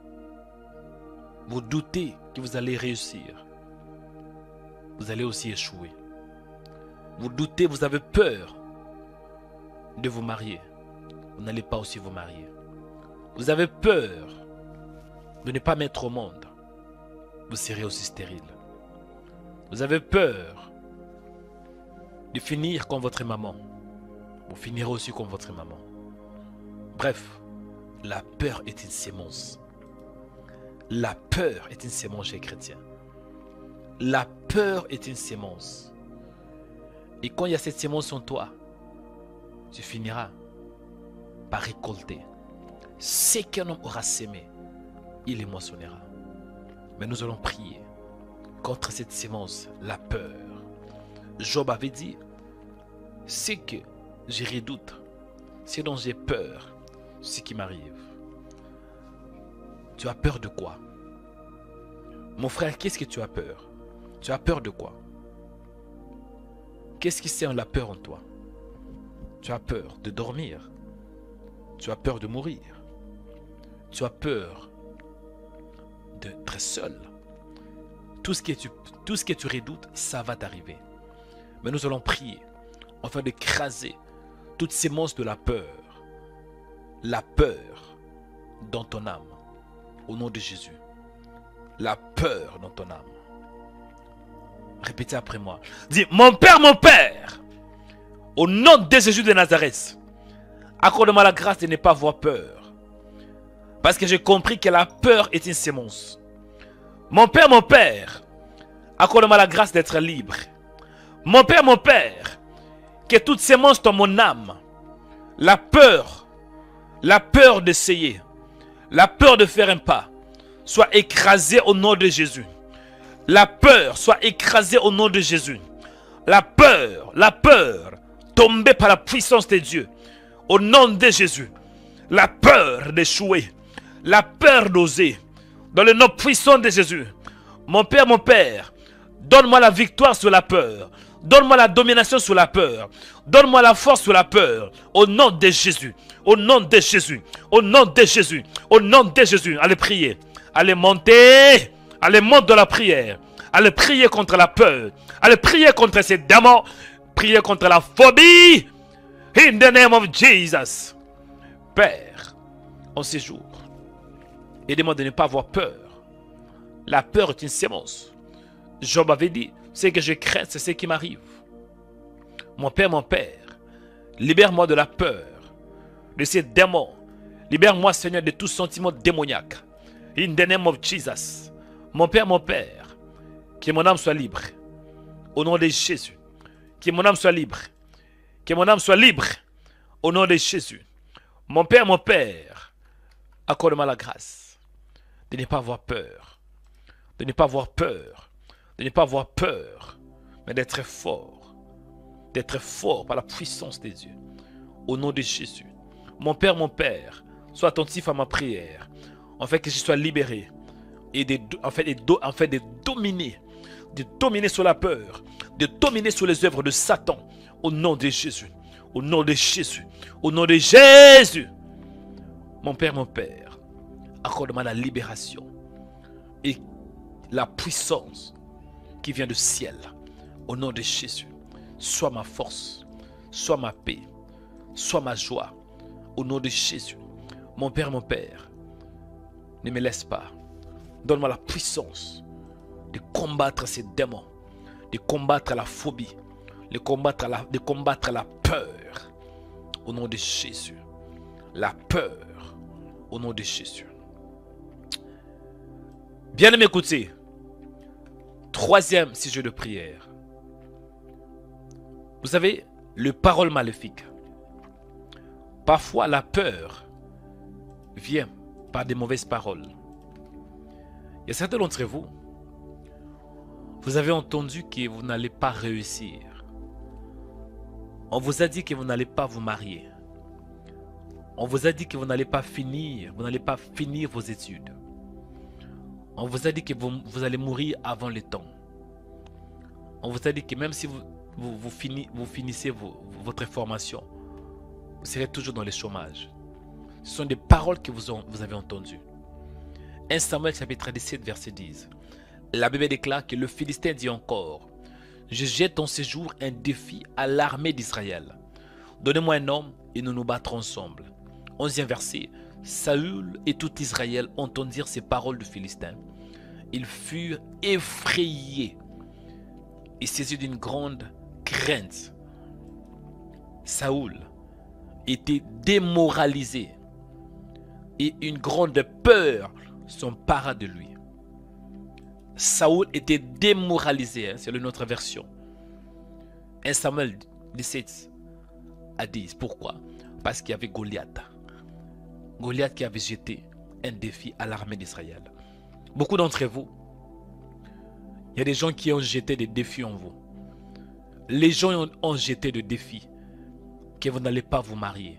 B: vous doutez que vous allez réussir, vous allez aussi échouer. Vous doutez, vous avez peur de vous marier, vous n'allez pas aussi vous marier. Vous avez peur de ne pas mettre au monde, vous serez aussi stérile. Vous avez peur de finir comme votre maman, vous finirez aussi comme votre maman. Bref, la peur est une sémence. La peur est une sémence chez les chrétiens. La peur est une sémence. Et quand il y a cette sémence en toi, tu finiras par récolter. Ce qu'un homme aura sémé, il les moissonnera. Mais nous allons prier contre cette sémence, la peur. Job avait dit: ce que je redoute, ce dont j'ai peur, ce qui m'arrive. Tu as peur de quoi? Mon frère, qu'est-ce que tu as peur? Tu as peur de quoi? Qu'est-ce qui sème la peur en toi? Tu as peur de dormir. Tu as peur de mourir. Tu as peur d'être seul. Tout ce que tu redoutes, ça va t'arriver. Mais nous allons prier afin d'écraser toutes ces monstres de la peur. La peur dans ton âme. Au nom de Jésus. La peur dans ton âme. Répétez après moi. Dis: mon Père, au nom de Jésus de Nazareth, accorde-moi la grâce de ne pas avoir peur. Parce que j'ai compris que la peur est une sémence. Mon Père, accorde-moi la grâce d'être libre. Mon Père, que toutes ces monstres dans mon âme, la peur d'essayer, la peur de faire un pas, soit écrasée au nom de Jésus. La peur soit écrasée au nom de Jésus. La peur, tombée par la puissance de Dieu, au nom de Jésus. La peur d'échouer, la peur d'oser, dans le nom puissant de Jésus. Mon Père, donne-moi la victoire sur la peur. Donne-moi la domination sur la peur. Donne-moi la force sur la peur. Au nom de Jésus. Au nom de Jésus. Au nom de Jésus. Au nom de Jésus. Allez prier. Allez monter. Allez monter dans la prière. Allez prier contre la peur. Allez prier contre ces démons. Priez contre la phobie. In the name of Jesus. Père, en ces jours, aidez-moi de ne pas avoir peur. La peur est une sémence. Job avait dit: ce que je crains, c'est ce qui m'arrive. Mon Père, libère-moi de la peur, de ces démons. Libère-moi, Seigneur, de tout sentiment démoniaque. In the name of Jesus. Mon Père, que mon âme soit libre. Au nom de Jésus. Que mon âme soit libre. Que mon âme soit libre. Au nom de Jésus. Mon Père, accorde-moi la grâce de ne pas avoir peur. De ne pas avoir peur. De ne pas avoir peur. Mais d'être fort. D'être fort par la puissance des dieux. Au nom de Jésus. Mon Père, sois attentif à ma prière. En fait, que je sois libéré. Et de dominer. De dominer sur la peur. De dominer sur les œuvres de Satan. Au nom de Jésus. Au nom de Jésus. Au nom de Jésus. Mon Père, accorde-moi la libération. Et la puissance qui vient du ciel. Au nom de Jésus. Sois ma force. Sois ma paix. Sois ma joie. Au nom de Jésus. Mon Père, ne me laisse pas. Donne-moi la puissance de combattre ces démons, de combattre la phobie, de combattre la peur. Au nom de Jésus. La peur. Au nom de Jésus. Bien aimé, écoutez. Troisième sujet de prière. Vous savez, les paroles maléfiques. Parfois, la peur vient par des mauvaises paroles. Il y a certains d'entre vous, vous avez entendu que vous n'allez pas réussir. On vous a dit que vous n'allez pas vous marier. On vous a dit que vous n'allez pas finir vos études. On vous a dit que vous allez mourir avant le temps. On vous a dit que même si vous finissez votre formation, vous serez toujours dans le chômage. Ce sont des paroles que vous avez entendues. 1 Samuel chapitre 17 verset 10. La Bible déclare que le Philistin dit encore: je jette en ce jour un défi à l'armée d'Israël. Donnez-moi un homme et nous nous battrons ensemble. 11e verset. Saül et tout Israël entendirent ces paroles du Philistin. Ils furent effrayés et saisis d'une grande crainte. Saül était démoralisé et une grande peur s'empara de lui. Saül était démoralisé, c'est notre version. 1 Samuel 17 à 10. Pourquoi? Parce qu'il y avait Goliath. Goliath qui avait jeté un défi à l'armée d'Israël. Beaucoup d'entre vous, il y a des gens qui ont jeté des défis en vous. Les gens ont jeté des défis que vous n'allez pas vous marier.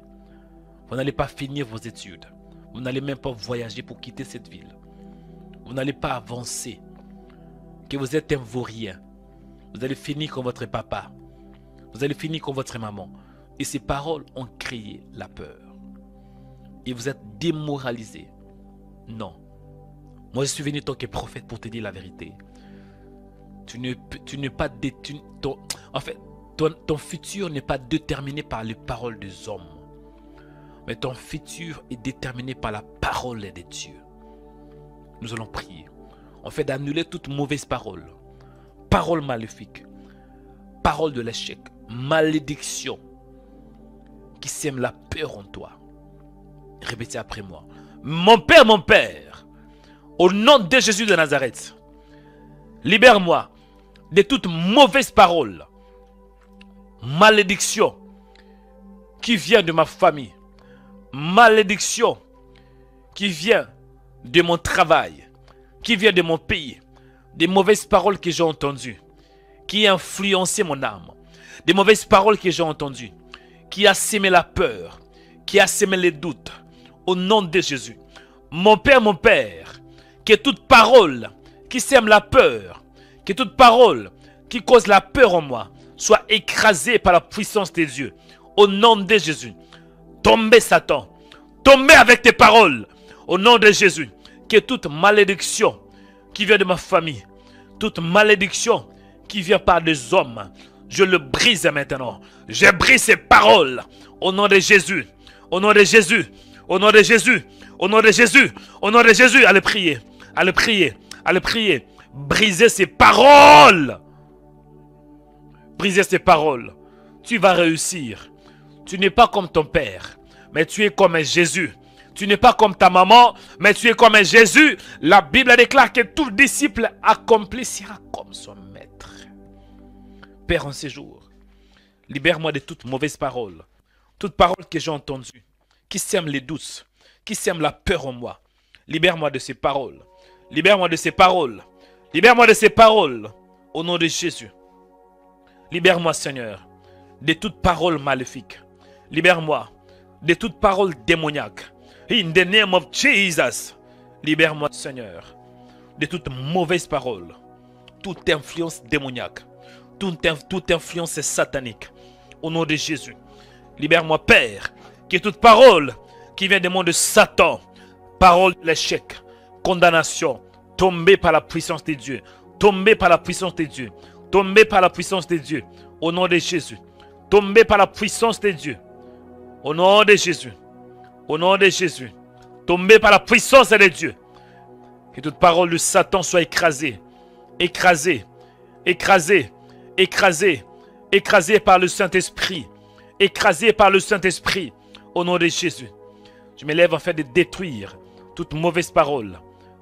B: Vous n'allez pas finir vos études. Vous n'allez même pas voyager pour quitter cette ville. Vous n'allez pas avancer. Que vous êtes un vaurien. Vous allez finir comme votre papa. Vous allez finir comme votre maman. Et ces paroles ont créé la peur. Et vous êtes démoralisé. Non. Moi, je suis venu en tant que prophète pour te dire la vérité. Ton futur n'est pas déterminé par les paroles des hommes. Mais ton futur est déterminé par la parole de Dieu. Nous allons prier. En fait, d'annuler toute mauvaise parole. Parole maléfique. Parole de l'échec. Malédiction. Qui sème la peur en toi. Répétez après moi. Mon Père, au nom de Jésus de Nazareth, libère-moi de toute mauvaise parole, malédiction qui vient de ma famille, malédiction qui vient de mon travail, qui vient de mon pays, des mauvaises paroles que j'ai entendues, qui ont influencé mon âme, des mauvaises paroles que j'ai entendues, qui a sémé la peur, qui a sémé les doutes, au nom de Jésus. Mon Père, que toute parole qui sème la peur, que toute parole qui cause la peur en moi, soit écrasée par la puissance des dieux. Au nom de Jésus. Tombez Satan. Tombez avec tes paroles. Au nom de Jésus. Que toute malédiction qui vient de ma famille, toute malédiction qui vient par des hommes, je le brise maintenant. Je brise ces paroles. Au nom de Jésus. Au nom de Jésus. Au nom de Jésus. Au nom de Jésus. Au nom de Jésus. Allez prier. Allez prier. Allez prier. Brisez ces paroles. Brisez ces paroles. Tu vas réussir. Tu n'es pas comme ton père, mais tu es comme un Jésus. Tu n'es pas comme ta maman, mais tu es comme un Jésus. La Bible déclare que tout disciple accomplira comme son maître. Père, en ces jours, Libère-moi de toute mauvaise parole. Toute parole que j'ai entendue, qui sème les doutes, qui sème la peur en moi. Libère-moi de ces paroles. Libère-moi de ces paroles. Libère-moi de ces paroles. Au nom de Jésus. Libère-moi, Seigneur, de toute parole maléfique. Libère-moi de toute parole démoniaque. In the name of Jesus. Libère-moi, Seigneur, de toute mauvaise parole. Toute influence démoniaque. Toute influence satanique. Au nom de Jésus. Libère-moi, Père, que toute parole qui vient du monde de Satan, parole de l'échec, condamnation, tombée par la puissance de Dieu. Tombée par la puissance de Dieu. Tombée par la puissance de Dieu. Au nom de Jésus. Tombée par la puissance de Dieu. Au nom de Jésus. Au nom de Jésus. Tombée par la puissance de Dieu. Que toute parole de Satan soit écrasée. Écrasée. Écrasée. Écrasée. Écrasée par le Saint-Esprit. Écrasée par le Saint-Esprit. Au nom de Jésus. Je m'élève afin de détruire toute mauvaise parole.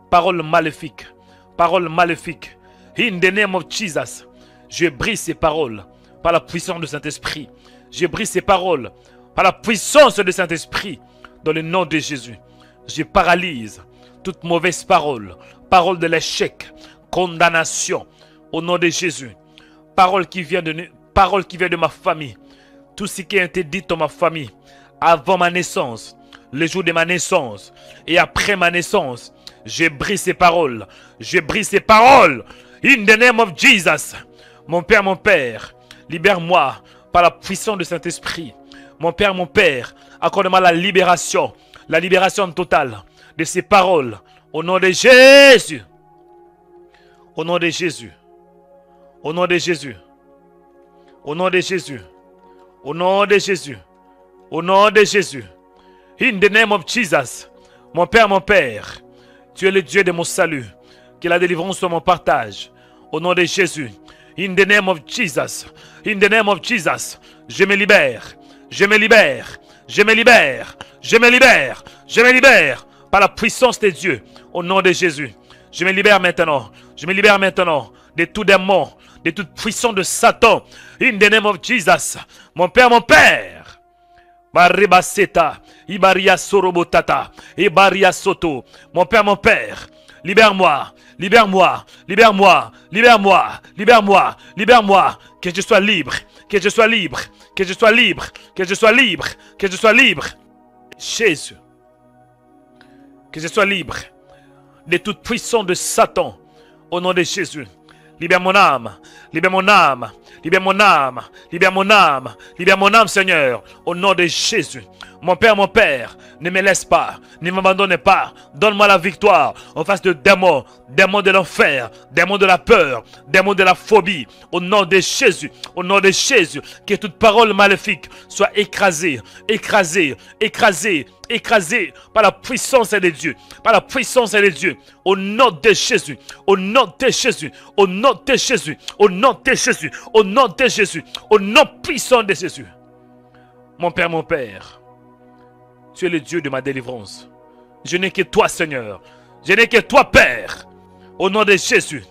B: Parole maléfique. Parole maléfique. In the name of Jesus. Je brise ces paroles par la puissance du Saint-Esprit. Je brise ces paroles par la puissance du Saint-Esprit. Dans le nom de Jésus. Je paralyse toute mauvaise parole. Parole de l'échec. Condamnation. Au nom de Jésus. Parole qui vient de ma famille. Tout ce qui a été dit dans ma famille. Avant ma naissance. Le jour de ma naissance. Et après ma naissance. Je brise ces paroles. Je brise ces paroles. In the name of Jesus. Mon Père, libère-moi par la puissance du Saint-Esprit. Mon Père, accorde-moi la libération totale de ces paroles. Au nom de Jésus. Au nom de Jésus. Au nom de Jésus. Au nom de Jésus. Au nom de Jésus. Au nom de Jésus. In the name of Jesus. Mon Père, tu es le Dieu de mon salut. Que la délivrance soit mon partage. Au nom de Jésus. In the name of Jesus. In the name of Jesus. Je me libère. Je me libère. Je me libère. Je me libère. Je me libère. Par la puissance de Dieu. Au nom de Jésus. Je me libère maintenant. Je me libère maintenant. De tout démon. De toute puissance de Satan. In the name of Jesus. Mon Père. Baribaseta. Ibaria sorobotata. Ibaria soto. Mon Père. Libère-moi. Libère-moi, libère-moi, libère-moi, libère-moi, libère-moi, que je sois libre, que je sois libre, que je sois libre, que je sois libre, que je sois libre. Jésus, que je sois libre de toute puissance de Satan, au nom de Jésus. Libère mon âme, libère mon âme, libère mon âme, libère mon âme, libère mon âme, Seigneur, au nom de Jésus. Mon Père, ne me laisse pas, ne m'abandonne pas. Donne-moi la victoire en face de démons, démons de l'enfer, démons de la peur, démons de la phobie. Au nom de Jésus, au nom de Jésus, que toute parole maléfique soit écrasée, écrasée, écrasée, écrasée par la puissance de Dieu, par la puissance de Dieu. Au nom de Jésus, au nom de Jésus, au nom de Jésus, au nom de Jésus, au nom de Jésus, au nom puissant de Jésus. Mon Père, tu es le Dieu de ma délivrance. Je n'ai que toi, Seigneur. Je n'ai que toi, Père. Au nom de Jésus,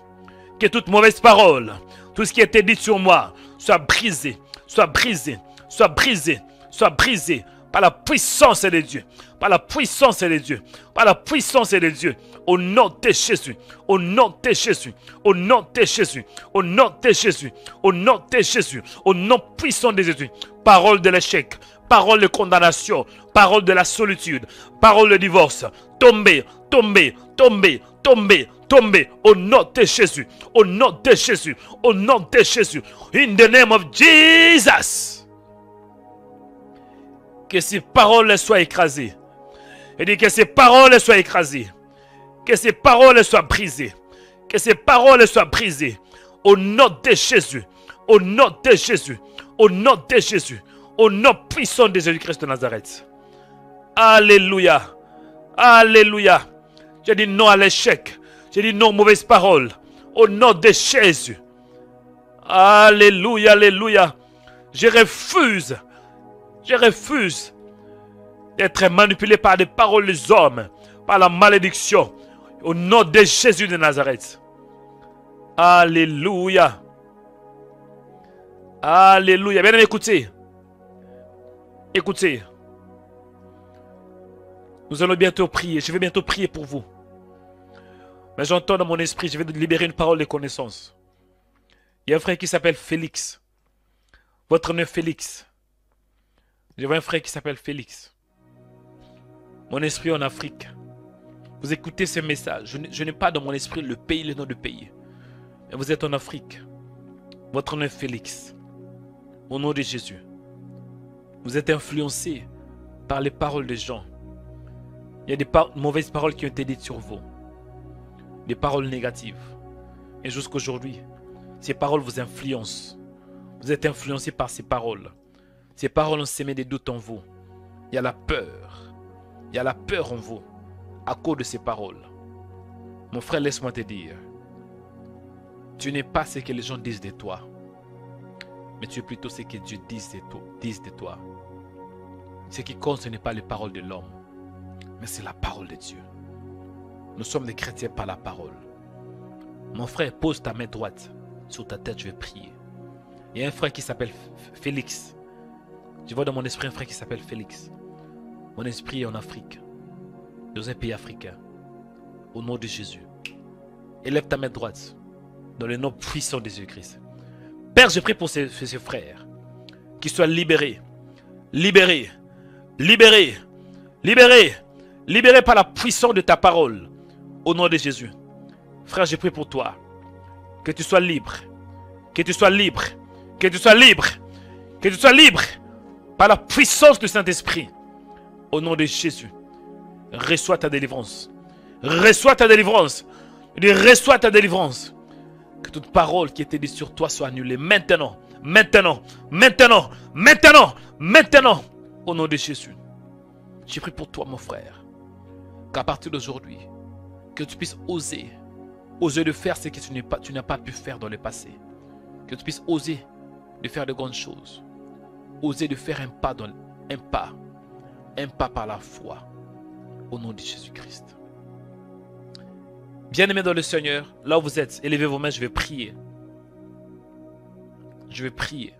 B: que toute mauvaise parole, tout ce qui a été dit sur moi, soit brisé, soit brisé, soit brisé, soit brisé par la puissance de Dieu. Par la puissance de Dieu. Par la puissance de Dieu. Au nom de Jésus. Au nom de Jésus. Au nom de Jésus. Au nom de Jésus. Au nom de Jésus. Au nom puissant de Jésus. Parole de l'échec. Parole de condamnation. Parole de la solitude. Parole de divorce. Tombez, tombez, tombez, tombez, tombez. Au nom de Jésus. Au nom de Jésus. Au nom de Jésus. In the name of Jesus. Que ces paroles soient écrasées. Et dit que ces paroles soient écrasées. Que ces paroles soient brisées. Que ces paroles soient brisées. Au nom de Jésus. Au nom de Jésus. Au nom de Jésus. Au nom puissant de Jésus-Christ de Nazareth. Alléluia. Alléluia. J'ai dit non à l'échec. J'ai dit non aux mauvaises paroles. Au nom de Jésus. Alléluia. Alléluia. Je refuse d'être manipulé par des paroles des hommes, par la malédiction. Au nom de Jésus de Nazareth. Alléluia. Alléluia. Bien aimé, écoutez. Écoutez. Nous allons bientôt prier. Je vais bientôt prier pour vous. Mais j'entends dans mon esprit, je vais libérer une parole de connaissance. Il y a un frère qui s'appelle Félix. Votre nom est Félix. Je vois un frère qui s'appelle Félix. Mon esprit en Afrique. Vous écoutez ce message. Je n'ai pas dans mon esprit le pays, le nom de pays. Mais vous êtes en Afrique. Votre nom est Félix. Au nom de Jésus. Vous êtes influencé par les paroles des gens. Il y a des mauvaises paroles qui ont été dites sur vous. Des paroles négatives. Et jusqu'aujourd'hui, ces paroles vous influencent. Vous êtes influencé par ces paroles. Ces paroles ont semé des doutes en vous. Il y a la peur. Il y a la peur en vous. À cause de ces paroles. Mon frère, laisse-moi te dire. Tu n'es pas ce que les gens disent de toi. Mais tu es plutôt ce que Dieu dise de toi. Ce qui compte, ce n'est pas les paroles de l'homme. Mais c'est la parole de Dieu. Nous sommes des chrétiens par la parole. Mon frère, pose ta main droite sur ta tête, je vais prier. Il y a un frère qui s'appelle Félix. Je vois dans mon esprit un frère qui s'appelle Félix. Mon esprit est en Afrique. Dans un pays africain. Au nom de Jésus. Élève ta main droite. Dans le nom puissant de Jésus-Christ. Père, je prie pour ces frères. Qu'ils soient libérés. Libérés. Libérés. Libérés. Libérés par la puissance de ta parole. Au nom de Jésus. Frère, je prie pour toi. Que tu sois libre. Que tu sois libre. Que tu sois libre. Que tu sois libre. Par la puissance du Saint-Esprit. Au nom de Jésus. Reçois ta délivrance. Reçois ta délivrance. Reçois ta délivrance. Que toute parole qui était dite sur toi soit annulée. Maintenant. Maintenant. Maintenant. Maintenant. Maintenant. Au nom de Jésus. Je prie pour toi, mon frère. Qu'à partir d'aujourd'hui, que tu puisses oser de faire ce que tu n'as pas pu faire dans le passé. Que tu puisses oser de faire de grandes choses. Oser de faire un pas par la foi. Au nom de Jésus-Christ. Bien-aimés dans le Seigneur, là où vous êtes, élevez vos mains, je vais prier. Je vais prier.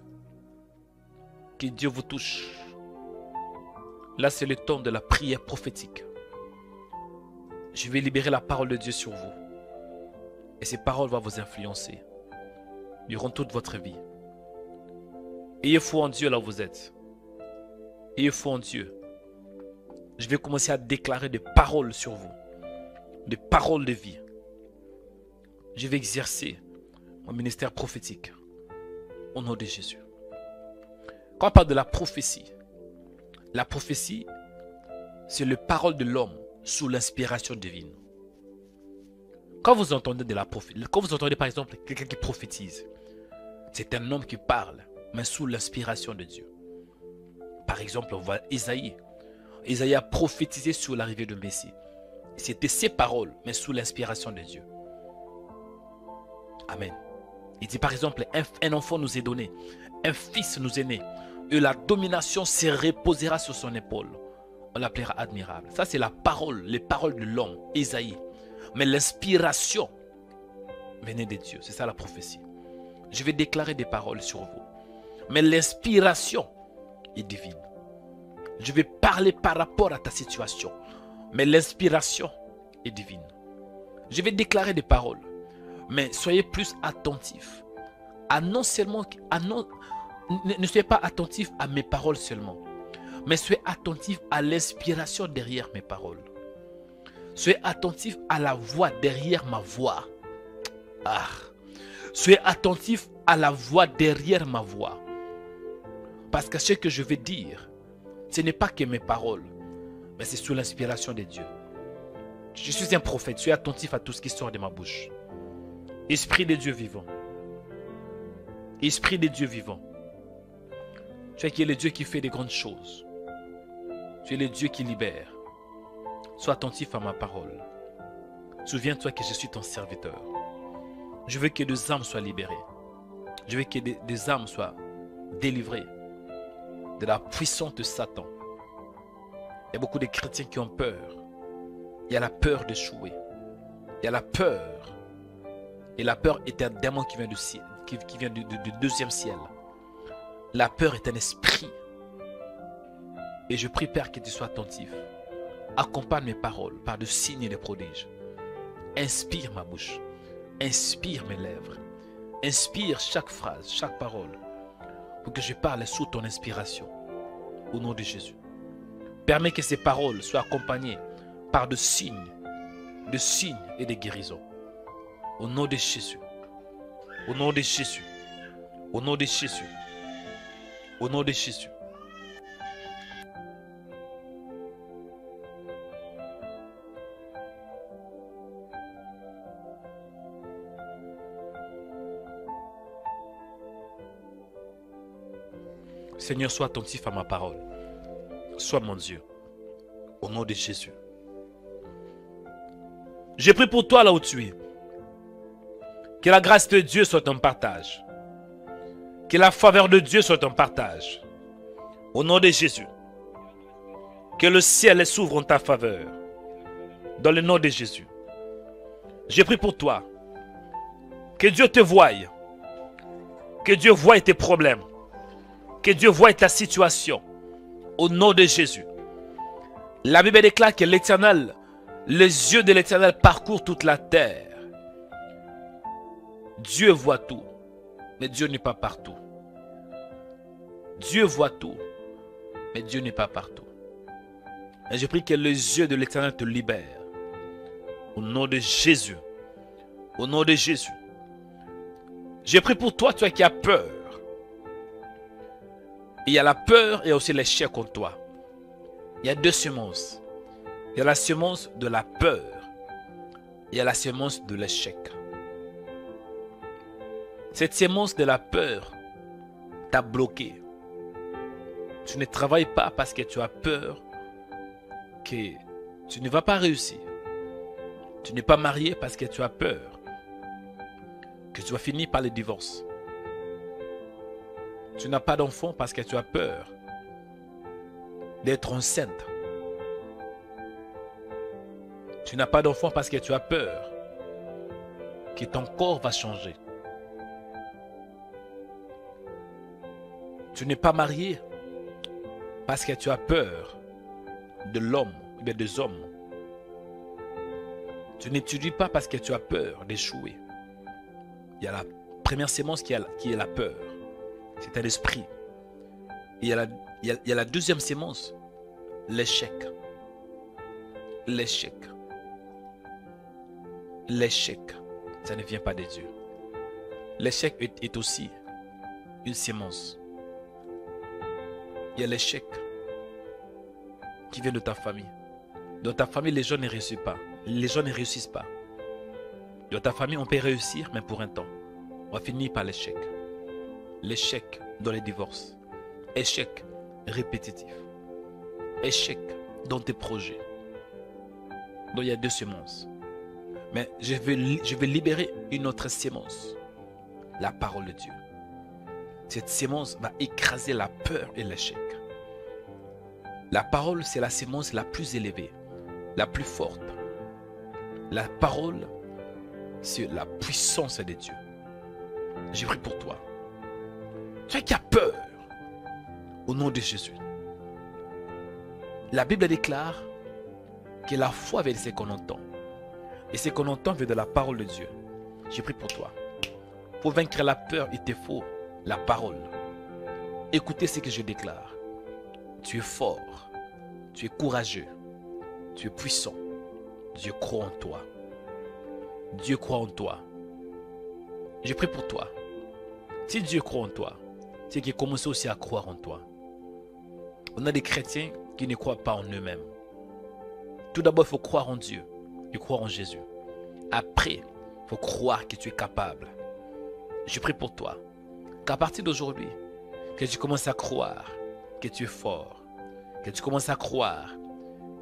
B: Que Dieu vous touche. Là, c'est le temps de la prière prophétique. Je vais libérer la parole de Dieu sur vous. Et ces paroles vont vous influencer durant toute votre vie. Ayez foi en Dieu là où vous êtes. Ayez foi en Dieu. Je vais commencer à déclarer des paroles sur vous. Des paroles de vie. Je vais exercer mon ministère prophétique. Au nom de Jésus. Quand on parle de la prophétie, c'est les paroles de l'homme sous l'inspiration divine. Quand vous entendez de la prophétie, quand vous entendez par exemple quelqu'un qui prophétise, c'est un homme qui parle, mais sous l'inspiration de Dieu. Par exemple, on voit Isaïe. Isaïe a prophétisé sur l'arrivée du Messie. C'était ses paroles, mais sous l'inspiration de Dieu. Amen. Il dit par exemple, un enfant nous est donné, un fils nous est né, et la domination se reposera sur son épaule. On l'appellera admirable. Ça c'est la parole, les paroles de l'homme, Isaïe. Mais l'inspiration venait de Dieu. C'est ça la prophétie. Je vais déclarer des paroles sur vous. Mais l'inspiration est divine. Je vais parler par rapport à ta situation. Mais l'inspiration est divine. Je vais déclarer des paroles. Mais soyez plus attentifs. Ne soyez pas attentifs à mes paroles seulement. Mais soyez attentifs à l'inspiration derrière mes paroles. Soyez attentifs à la voix derrière ma voix. Soyez attentifs à la voix derrière ma voix. Parce que ce que je vais dire, ce n'est pas que mes paroles, mais c'est sous l'inspiration de Dieu. Je suis un prophète, soyez attentif à tout ce qui sort de ma bouche. Esprit de Dieu vivant. Esprit de Dieu vivant. Tu es qui est le Dieu qui fait des grandes choses. Tu es le Dieu qui libère. Sois attentif à ma parole. Souviens-toi que je suis ton serviteur. Je veux que des âmes soient libérées. Je veux que des âmes soient délivrées de la puissance de Satan. Il y a beaucoup de chrétiens qui ont peur. Il y a la peur d'échouer. Il y a la peur. Et la peur est un démon qui vient du deuxième ciel. La peur est un esprit. Et je prie, Père, que tu sois attentif. Accompagne mes paroles par de signes et de prodiges. Inspire ma bouche. Inspire mes lèvres. Inspire chaque phrase, chaque parole, pour que je parle sous ton inspiration. Au nom de Jésus. Permets que ces paroles soient accompagnées par de signes et de guérisons. Au nom de Jésus. Au nom de Jésus. Au nom de Jésus. Au nom de Jésus. Seigneur, sois attentif à ma parole. Sois mon Dieu. Au nom de Jésus. Je prie pour toi là où tu es. Que la grâce de Dieu soit ton partage. Que la faveur de Dieu soit ton partage. Au nom de Jésus. Que le ciel s'ouvre en ta faveur. Dans le nom de Jésus. Je prie pour toi. Que Dieu te voie. Que Dieu voie tes problèmes. Que Dieu voie ta situation. Au nom de Jésus. La Bible déclare que l'Éternel, les yeux de l'Éternel parcourent toute la terre. Dieu voit tout, mais Dieu n'est pas partout. Dieu voit tout, mais Dieu n'est pas partout. Et je prie que les yeux de l'Éternel te libèrent. Au nom de Jésus. Au nom de Jésus. Je prie pour toi, toi qui as peur. Il y a la peur et aussi l'échec en toi. Il y a deux semences. Il y a la semence de la peur. Il y a la semence de l'échec. Cette semence de la peur t'a bloqué. Tu ne travailles pas parce que tu as peur que tu ne vas pas réussir. Tu n'es pas marié parce que tu as peur que tu vas finir par le divorce. Tu n'as pas d'enfant parce que tu as peur d'être enceinte. Tu n'as pas d'enfant parce que tu as peur que ton corps va changer. Tu n'es pas marié parce que tu as peur de l'homme ou bien des hommes. Tu n'étudies pas parce que tu as peur d'échouer. Il y a la première sémence qui est la peur. C'est un esprit. Il y a la deuxième sémence, l'échec. L'échec. L'échec, ça ne vient pas de Dieu. L'échec est aussi une sémence. Il y a l'échec qui vient de ta famille. Dans ta famille, les gens ne réussissent pas. Les gens ne réussissent pas. Dans ta famille, on peut réussir, mais pour un temps. On va finir par l'échec. L'échec dans les divorces. Échec répétitif. Échec dans tes projets. Donc il y a deux semences. Mais je vais libérer une autre sémence. La parole de Dieu. Cette sémence va écraser la peur et l'échec. La parole, c'est la sémence la plus élevée, la plus forte. La parole, c'est la puissance de Dieu. J'ai pris pour toi. Tu qui as peur, au nom de Jésus. La Bible déclare que la foi vient de ce qu'on entend. Et ce qu'on entend vient de la parole de Dieu. J'ai pris pour toi. Pour vaincre la peur, il te faut la parole. Écoutez ce que je déclare. Tu es fort. Tu es courageux. Tu es puissant. Dieu croit en toi. Dieu croit en toi. Je prie pour toi. Si Dieu croit en toi, c'est qu'il commence aussi à croire en toi. On a des chrétiens qui ne croient pas en eux-mêmes. Tout d'abord, il faut croire en Dieu et croire en Jésus. Après, il faut croire que tu es capable. Je prie pour toi qu'à partir d'aujourd'hui, que tu commences à croire que tu es fort, que tu commences à croire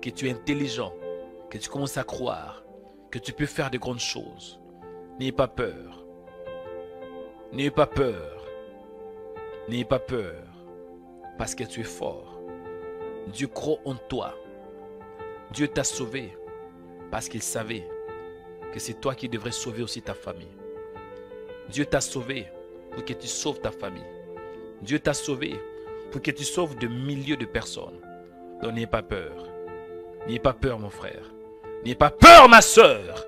B: que tu es intelligent, que tu commences à croire que tu peux faire de grandes choses. N'ayez pas peur. N'ayez pas peur. N'ayez pas peur. Parce que tu es fort. Dieu croit en toi. Dieu t'a sauvé parce qu'il savait que c'est toi qui devrais sauver aussi ta famille. Dieu t'a sauvé pour que tu sauves ta famille. Dieu t'a sauvé pour que tu sauves de milliers de personnes. Donc n'ayez pas peur. N'ayez pas peur, mon frère. N'ayez pas peur, ma soeur.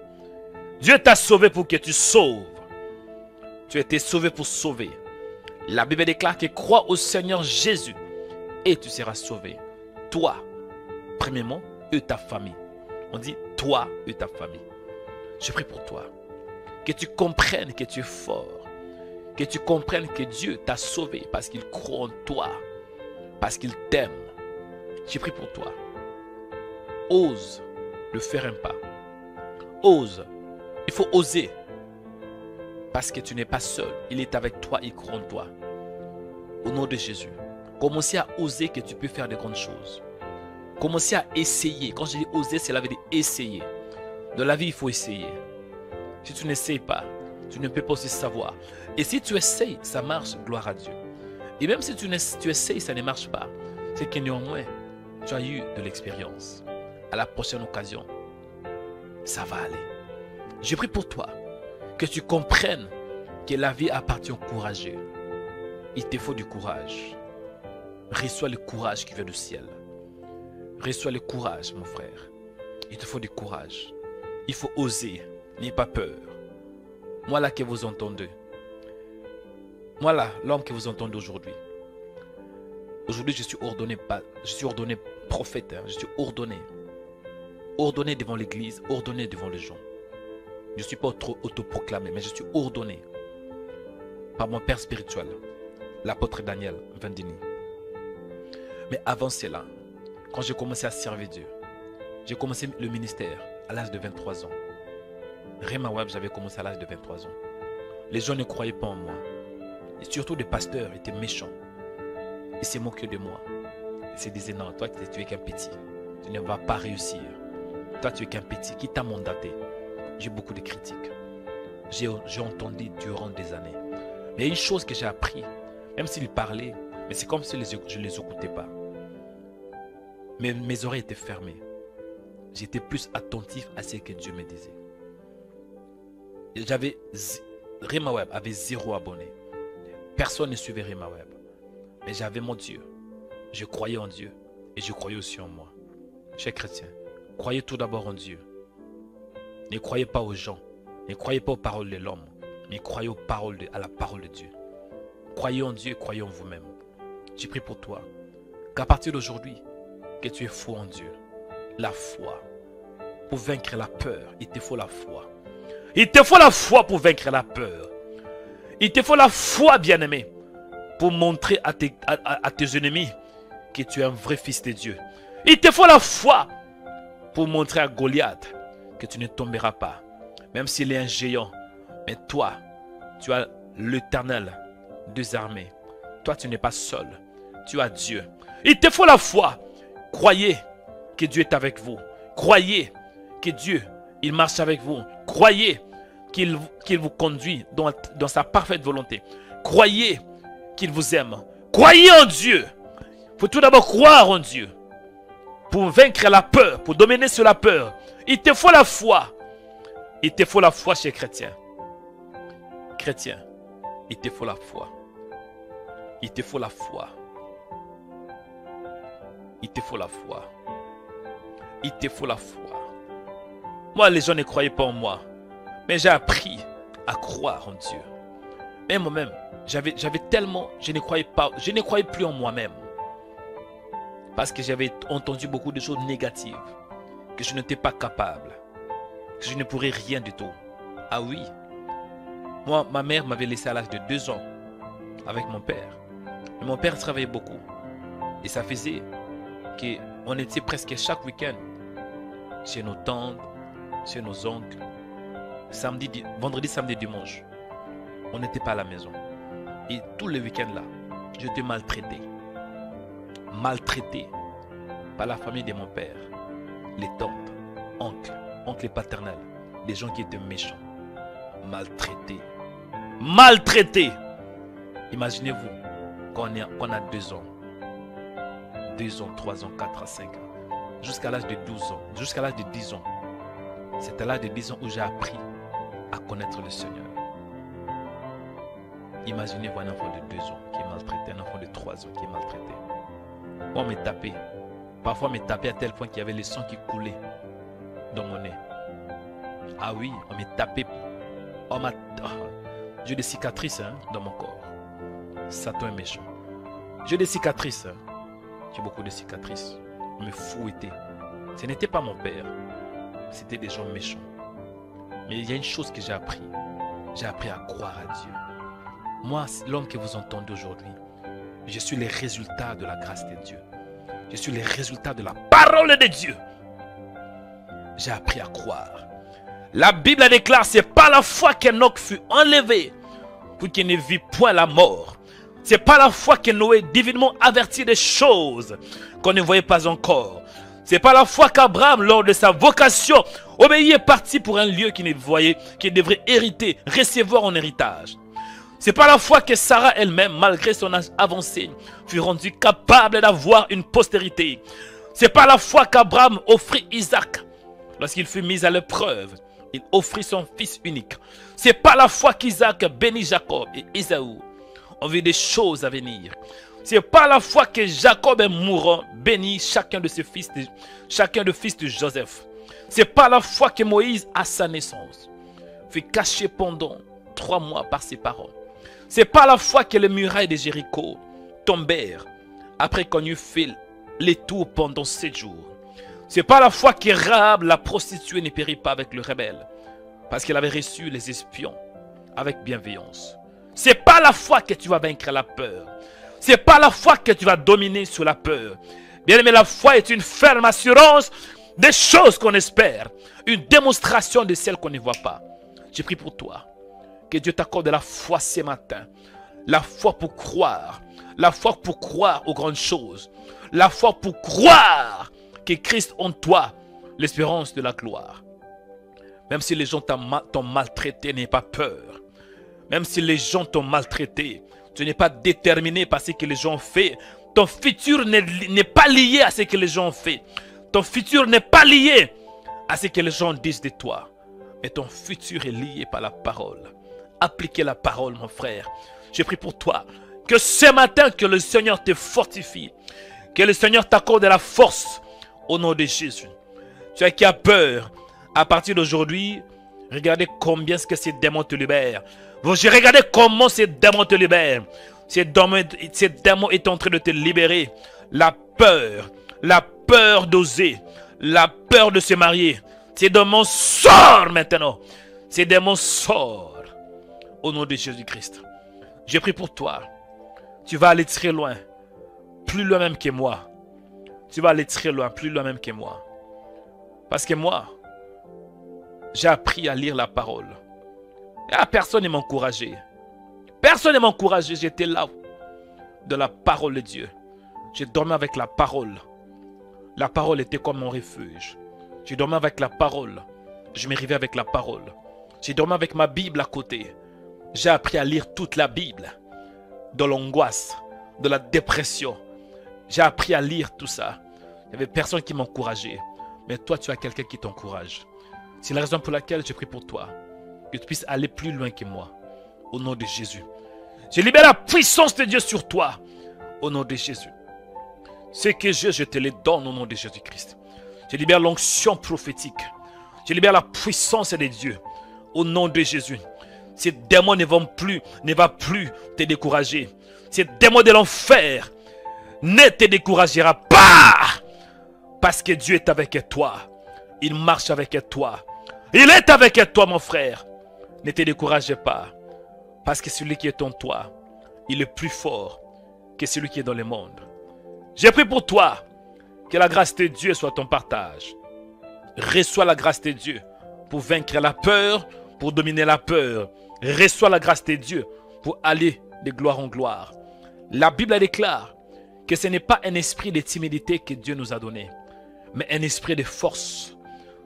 B: Dieu t'a sauvé pour que tu sauves. Tu as été sauvé pour sauver. La Bible déclare que crois au Seigneur Jésus et tu seras sauvé. Toi, premièrement, et ta famille. On dit toi et ta famille. Je prie pour toi. Que tu comprennes que tu es fort. Que tu comprennes que Dieu t'a sauvé parce qu'il croit en toi. Parce qu'il t'aime. Je prie pour toi. Ose le faire un pas. Ose. Il faut oser. Parce que tu n'es pas seul. Il est avec toi, il croit en toi. Au nom de Jésus. Commencez à oser que tu peux faire de grandes choses. Commencez à essayer. Quand je dis oser, cela veut dire essayer. Dans la vie, il faut essayer. Si tu n'essayes pas, tu ne peux pas aussi savoir. Et si tu essayes, ça marche, gloire à Dieu. Et même si tu essayes, ça ne marche pas, c'est que néanmoins, tu as eu de l'expérience. À la prochaine occasion, ça va aller. Je prie pour toi, que tu comprennes que la vie appartient aux courageux. Il te faut du courage. Reçois le courage qui vient du ciel. Reçois le courage, mon frère. Il te faut du courage. Il faut oser. N'ayez pas peur. Moi là que vous entendez. Moi là, l'homme que vous entendez aujourd'hui. Aujourd'hui, je suis ordonné prophète. Je suis ordonné. Ordonné devant l'église, ordonné devant les gens. Je ne suis pas autoproclamé, mais je suis ordonné par mon père spirituel, l'apôtre Daniel Vendini. Mais avant cela, quand j'ai commencé à servir Dieu, j'ai commencé le ministère à l'âge de 23 ans. Rema Web, j'avais commencé à l'âge de 23 ans. Les gens ne croyaient pas en moi. Et surtout des pasteurs étaient méchants. Ils se moquaient de moi. Ils se disaient non, toi tu es qu'un petit. Tu ne vas pas réussir. Toi tu es qu'un petit. Qui t'a mandaté? J'ai beaucoup de critiques. J'ai entendu durant des années. Mais il y a une chose que j'ai appris. Même s'ils parlaient, mais c'est comme si je ne les écoutais pas. Mais mes oreilles étaient fermées. J'étais plus attentif à ce que Dieu me disait. Rema Web avait 0 abonnés. Personne ne suivait Rema Web. Mais j'avais mon Dieu. Je croyais en Dieu. Et je croyais aussi en moi. Chers chrétiens, croyez tout d'abord en Dieu. Ne croyez pas aux gens. Ne croyez pas aux paroles de l'homme. Mais croyez à la parole de Dieu. Croyez en Dieu, croyez en vous-même. J'ai prie pour toi. Qu'à partir d'aujourd'hui, que tu aies foi en Dieu. La foi. Pour vaincre la peur, il te faut la foi. Il te faut la foi pour vaincre la peur. Il te faut la foi, bien-aimé, pour montrer à tes ennemis que tu es un vrai fils de Dieu. Il te faut la foi pour montrer à Goliath que tu ne tomberas pas. Même s'il est un géant. Mais toi, tu as l'Éternel des armées. Toi, tu n'es pas seul. Tu as Dieu. Il te faut la foi. Croyez que Dieu est avec vous. Croyez que Dieu, il marche avec vous. Croyez qu'il vous conduit dans sa parfaite volonté. Croyez qu'il vous aime. Croyez en Dieu. Il faut tout d'abord croire en Dieu. Pour vaincre la peur, pour dominer sur la peur. Il te faut la foi. Il te faut la foi chez chrétien. Chrétien, il te faut la foi. Il te faut la foi. Il te faut la foi. Il te faut la foi. Moi, les gens ne croyaient pas en moi. Mais j'ai appris à croire en Dieu. Mais moi-même, j'avais tellement... Je ne croyais plus en moi-même. Parce que j'avais entendu beaucoup de choses négatives. Que je n'étais pas capable. Que je ne pourrais rien du tout. Ah oui. Moi, ma mère m'avait laissé à l'âge de 2 ans. Avec mon père. Et mon père travaillait beaucoup. Et ça faisait qu'on était presque chaque week-end. Chez nos tantes. Chez nos oncles. Vendredi, samedi, dimanche. On n'était pas à la maison. Et tous les week-ends là, j'étais maltraité. Maltraité par la famille de mon père. Les tantes, oncles paternels. Les gens qui étaient méchants. Maltraité. Maltraité. Imaginez-vous quand on a 2 ans. 2 ans, 3 ans, 4 à 5 ans. Jusqu'à l'âge de 12 ans. Jusqu'à l'âge de 10 ans. C'est à l'âge de 10 ans où j'ai appris à connaître le Seigneur. Imaginez-vous un enfant de 2 ans qui est maltraité, un enfant de 3 ans qui est maltraité. On m'a tapé. Parfois, on m'a tapé à tel point qu'il y avait le sang qui coulait dans mon nez. Ah oui, on m'a tapé. J'ai des cicatrices dans mon corps. Satan est méchant. J'ai des cicatrices. J'ai beaucoup de cicatrices. On me fouettait. Ce n'était pas mon père. C'était des gens méchants. Mais il y a une chose que j'ai appris. J'ai appris à croire à Dieu. Moi, l'homme que vous entendez aujourd'hui, je suis le résultat de la grâce de Dieu. Je suis le résultat de la parole de Dieu. J'ai appris à croire. La Bible déclare, c'est pas la foi qu'Enoch fut enlevé pour qu'il ne vit point la mort. C'est pas la foi que Noé divinement averti des choses qu'on ne voyait pas encore. C'est pas la foi qu'Abraham, lors de sa vocation, obéit et parti pour un lieu qu'il ne voyait, qu'il devrait hériter, recevoir en héritage. C'est pas la foi que Sarah elle-même, malgré son âge avancé, fut rendue capable d'avoir une postérité. C'est pas la foi qu'Abraham offrit Isaac. Lorsqu'il fut mis à l'épreuve, il offrit son fils unique. C'est pas la foi qu'Isaac bénit Jacob et Ésaü. On vit des choses à venir. C'est pas la foi que Jacob est mourant bénit chacun de fils de Joseph. C'est pas la foi que Moïse à sa naissance fut caché pendant 3 mois par ses parents. C'est pas la foi que les murailles de Jéricho tombèrent après qu'on eut fait les tours pendant 7 jours. C'est pas la foi que Rahab, la prostituée, ne périt pas avec le rebelle parce qu'elle avait reçu les espions avec bienveillance. C'est pas la foi que tu vas vaincre la peur. C'est pas la foi que tu vas dominer sur la peur. Bien aimé, la foi est une ferme assurance des choses qu'on espère. Une démonstration de celles qu'on ne voit pas. J'ai prie pour toi. Que Dieu t'accorde la foi ce matin. La foi pour croire. La foi pour croire aux grandes choses. La foi pour croire que Christ en toi, l'espérance de la gloire. Même si les gens t'ont maltraité, n'aie pas peur. Même si les gens t'ont maltraité, tu n'es pas déterminé par ce que les gens ont fait. Ton futur n'est pas lié à ce que les gens ont fait. Ton futur n'est pas lié à ce que les gens disent de toi. Mais ton futur est lié par la parole. Appliquez la parole, mon frère. Je prie pour toi. Que ce matin, que le Seigneur te fortifie. Que le Seigneur t'accorde la force au nom de Jésus. Tu qui as peur, à partir d'aujourd'hui, regardez combien ce que ces démons te libèrent. J'ai regardé comment ces démons te libèrent. Ces démons est en train de te libérer. La peur d'oser, la peur de se marier. Ces démons sortent maintenant. Ces démons sortent au nom de Jésus-Christ. J'ai pris pour toi. Tu vas aller très loin. Plus loin même que moi. Tu vas aller très loin, plus loin même que moi. Parce que moi, j'ai appris à lire la parole. Et personne ne m'encourageait. Personne ne m'encourageait. J'étais là, de la parole de Dieu. Je dormais avec la parole. La parole était comme mon refuge. Je dormais avec la parole. Je me réveillais avec la parole. Je dormais avec ma Bible à côté. J'ai appris à lire toute la Bible. De l'angoisse, de la dépression. J'ai appris à lire tout ça. Il n'y avait personne qui m'encourageait. Mais toi, tu as quelqu'un qui t'encourage. C'est la raison pour laquelle je prie pour toi. Que tu puisses aller plus loin que moi. Au nom de Jésus. Je libère la puissance de Dieu sur toi. Au nom de Jésus. Ce que j'ai, je te le donne au nom de Jésus-Christ. Je libère l'onction prophétique. Je libère la puissance de Dieu. Au nom de Jésus. Ces démons ne vont plus te décourager. Ces démons de l'enfer ne te découragera pas. Parce que Dieu est avec toi. Il marche avec toi. Il est avec toi, mon frère. Ne te décourage pas. Parce que celui qui est en toi, il est plus fort que celui qui est dans le monde. J'ai pris pour toi que la grâce de Dieu soit ton partage. Reçois la grâce de Dieu pour vaincre la peur, pour dominer la peur. Reçois la grâce de Dieu pour aller de gloire en gloire. La Bible déclare que ce n'est pas un esprit de timidité que Dieu nous a donné, mais un esprit de force,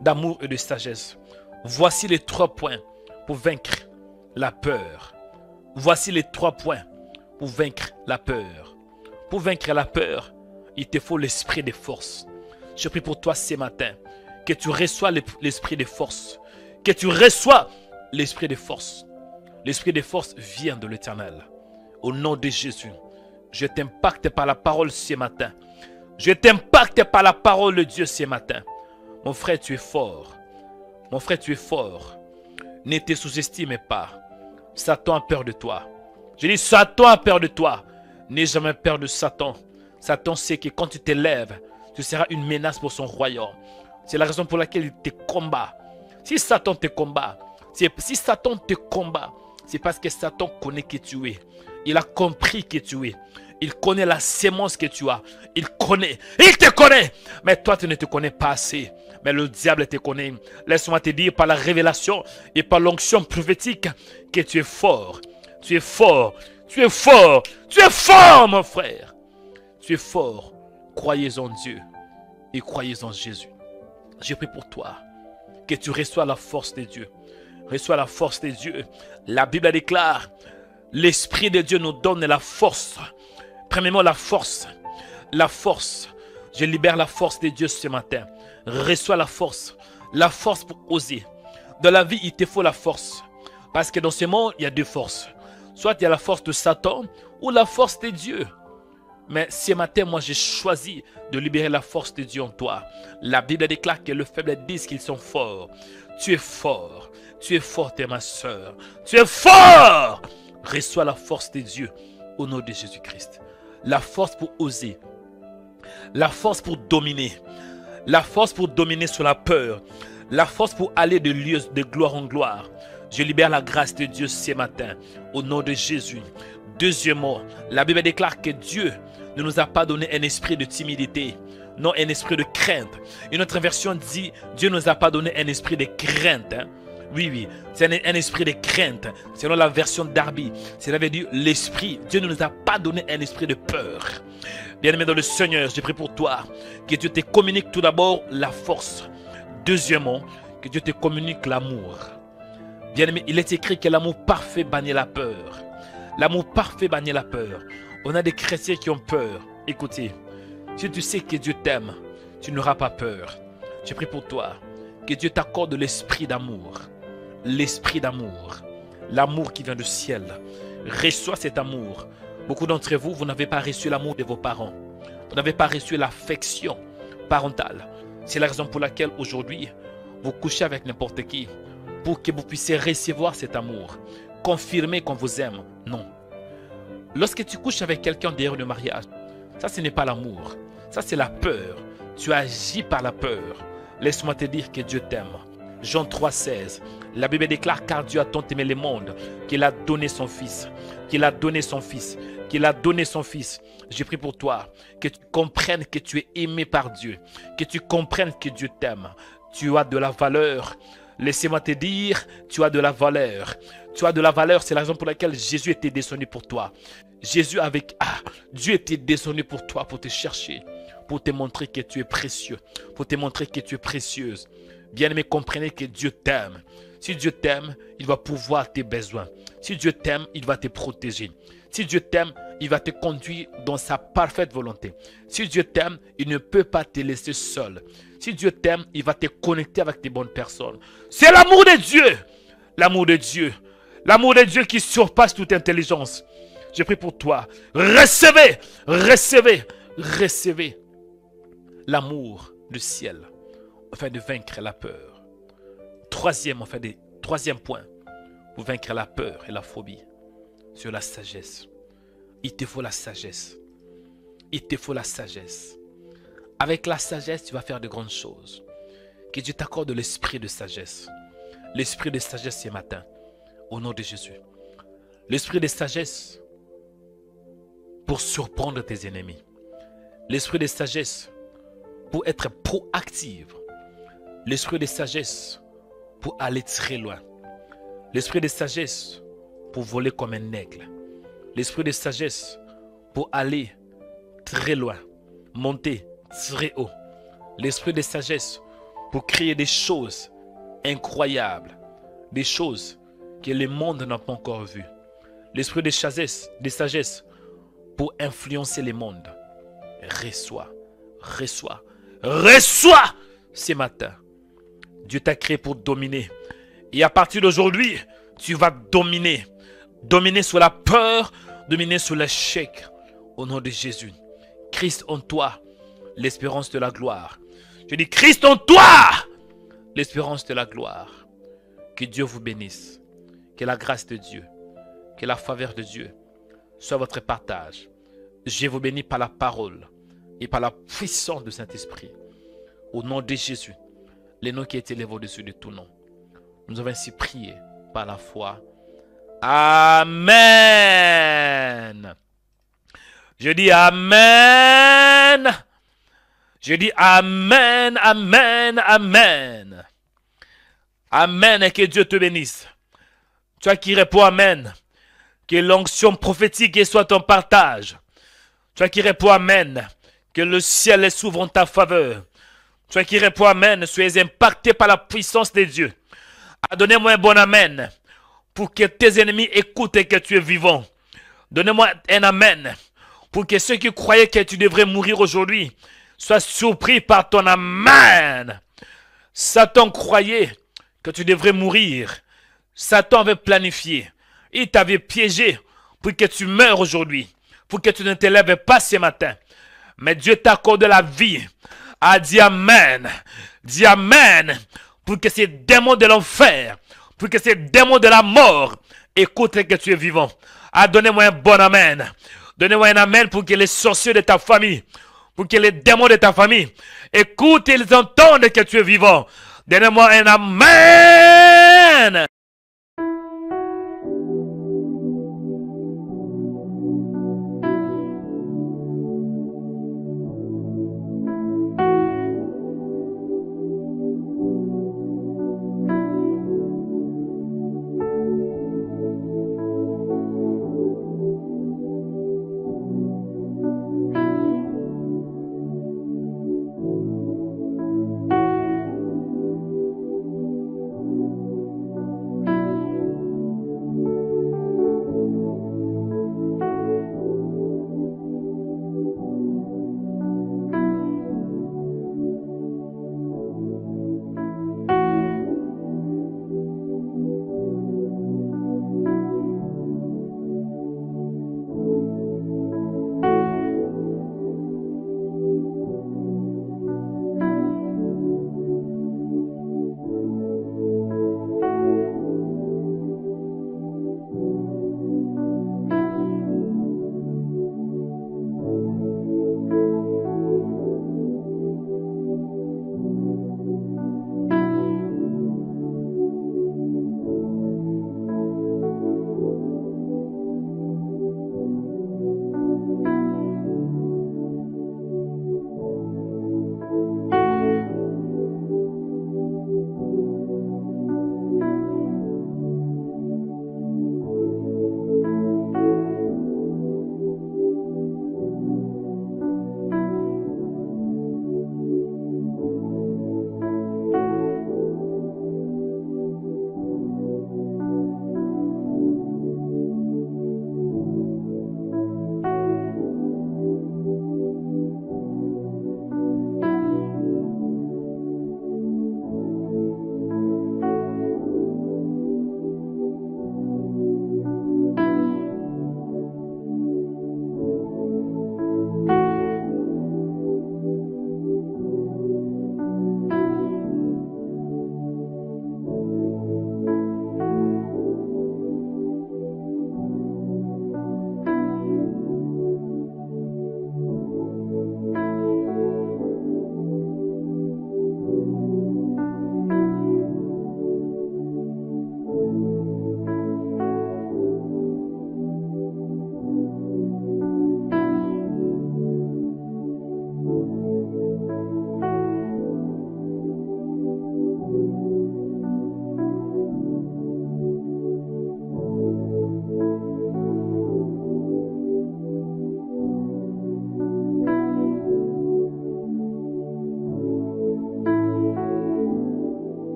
B: d'amour et de sagesse. Voici les 3 points pour vaincre la peur. Voici les 3 points pour vaincre la peur. Pour vaincre la peur, il te faut l'esprit de force. Je prie pour toi ce matin que tu reçois l'esprit de force. Que tu reçois l'esprit de force. L'esprit de force vient de l'Éternel. Au nom de Jésus, Je t'impacte par la parole ce matin. Je t'impacte par la parole de Dieu ce matin. Mon frère, tu es fort. Mon frère, tu es fort. Ne te sous-estime pas. Satan a peur de toi. Je dis, Satan a peur de toi. N'aie jamais peur de Satan. Satan sait que quand tu t'élèves, tu seras une menace pour son royaume. C'est la raison pour laquelle il te combat. Si Satan te combat, c'est parce que Satan connaît qui tu es. Il a compris qui tu es. Il connaît la sémence que tu as. Il te connaît. Mais toi, tu ne te connais pas assez. Mais le diable te connaît. Laisse-moi te dire par la révélation et par l'onction prophétique que tu es fort. Tu es fort. Tu es fort. Tu es fort, mon frère. Tu es fort. Croyez en Dieu et croyez en Jésus. Je prie pour toi que tu reçois la force de Dieu. Reçois la force de Dieu. La Bible déclare, l'Esprit de Dieu nous donne la force. Premièrement, la force. La force. Je libère la force de Dieu ce matin. Reçois la force. La force pour oser. Dans la vie, il te faut la force. Parce que dans ce monde, il y a deux forces. Soit il y a la force de Satan ou la force de Dieu. Mais ce matin, moi, j'ai choisi de libérer la force de Dieu en toi. La Bible déclare que les faibles disent qu'ils sont forts. Tu es fort. Tu es forte, ma soeur. Tu es fort. Reçois la force de Dieu au nom de Jésus-Christ. La force pour oser. La force pour dominer. La force pour dominer sur la peur. La force pour aller de lieu de gloire en gloire. Je libère la grâce de Dieu ce matin au nom de Jésus. Deuxièmement, la Bible déclare que Dieu ne nous a pas donné un esprit de timidité, non un esprit de crainte. Une autre version dit, Dieu ne nous a pas donné un esprit de crainte. Oui, c'est un esprit de crainte. Selon la version d'Arby, cela veut dire l'esprit. Dieu ne nous a pas donné un esprit de peur. Bien-aimé dans le Seigneur, je prie pour toi que Dieu te communique tout d'abord la force. Deuxièmement, que Dieu te communique l'amour. Bien-aimé, il est écrit que l'amour parfait bannit la peur. L'amour parfait bannit la peur. On a des chrétiens qui ont peur. Écoutez, si tu sais que Dieu t'aime, tu n'auras pas peur. Je prie pour toi que Dieu t'accorde l'esprit d'amour. L'esprit d'amour. L'amour qui vient du ciel. Reçois cet amour. Beaucoup d'entre vous, vous n'avez pas reçu l'amour de vos parents. Vous n'avez pas reçu l'affection parentale. C'est la raison pour laquelle aujourd'hui, vous couchez avec n'importe qui pour que vous puissiez recevoir cet amour. Confirmer qu'on vous aime. Non. Lorsque tu couches avec quelqu'un derrière le mariage, ça ce n'est pas l'amour. Ça c'est la peur. Tu agis par la peur. Laisse-moi te dire que Dieu t'aime. Jean 3,16. La Bible déclare car Dieu a tant aimé le monde qu'il a donné son Fils. Qu'il a donné son Fils. Qu'il a donné son Fils. Je prie pour toi que tu comprennes que tu es aimé par Dieu. Que tu comprennes que Dieu t'aime. Tu as de la valeur. Laissez-moi te dire, tu as de la valeur. Tu as de la valeur, c'est la raison pour laquelle Jésus était descendu pour toi. Dieu était descendu pour toi, pour te chercher, pour te montrer que tu es précieux, pour te montrer que tu es précieuse. Bien-aimé, comprenez que Dieu t'aime. Si Dieu t'aime, il va pouvoir tes besoins. Si Dieu t'aime, il va te protéger. Si Dieu t'aime, il va te conduire dans sa parfaite volonté. Si Dieu t'aime, il ne peut pas te laisser seul. Si Dieu t'aime, il va te connecter avec des bonnes personnes. C'est l'amour de Dieu. L'amour de Dieu. L'amour de Dieu qui surpasse toute intelligence. Je prie pour toi. Recevez l'amour du ciel afin de vaincre la peur. Troisième point pour vaincre la peur et la phobie, sur la sagesse. Il te faut la sagesse. Il te faut la sagesse. Avec la sagesse, tu vas faire de grandes choses. Que Dieu t'accorde l'esprit de sagesse. L'esprit de sagesse ce matin, au nom de Jésus. L'esprit de sagesse pour surprendre tes ennemis. L'esprit de sagesse pour être proactive. L'esprit de sagesse pour aller très loin. L'esprit de sagesse pour voler comme un aigle. L'esprit de sagesse pour aller très loin, monter très haut. L'esprit de sagesse pour créer des choses incroyables, des choses que le monde n'a pas encore vues. L'esprit de sagesse pour influencer le monde. Reçois ce matin. Dieu t'a créé pour dominer. Et à partir d'aujourd'hui, tu vas dominer. Dominer sur la peur, dominer sur l'échec. Au nom de Jésus. Christ en toi, l'espérance de la gloire. Je dis Christ en toi, l'espérance de la gloire. Que Dieu vous bénisse. Que la grâce de Dieu, que la faveur de Dieu soit votre partage. Je vous bénis par la parole et par la puissance du Saint-Esprit. Au nom de Jésus, le nom qui est élevé au-dessus de tout nom. Nous avons ainsi prié par la foi. Amen. Je dis Amen. Je dis Amen, Amen, Amen. Amen et que Dieu te bénisse. Toi qui réponds Amen, que l'onction prophétique soit ton partage. Toi qui réponds Amen, que le ciel s'ouvre en ta faveur. Toi qui réponds Amen, soyez impacté par la puissance de Dieu. Donnez-moi un bon Amen pour que tes ennemis écoutent que tu es vivant. Donnez-moi un Amen pour que ceux qui croyaient que tu devrais mourir aujourd'hui soient surpris par ton Amen. Satan croyait que tu devrais mourir. Satan avait planifié. Il t'avait piégé pour que tu meures aujourd'hui, pour que tu ne te lèves pas ce matin. Mais Dieu t'accorde la vie. Dis Amen. Dis Amen. Pour que ces démons de l'enfer, pour que ces démons de la mort écoutent que tu es vivant. Donnez-moi un bon Amen. Donnez-moi un Amen pour que les sorciers de ta famille, pour que les démons de ta famille écoutent et ils entendent que tu es vivant. Donnez-moi un Amen.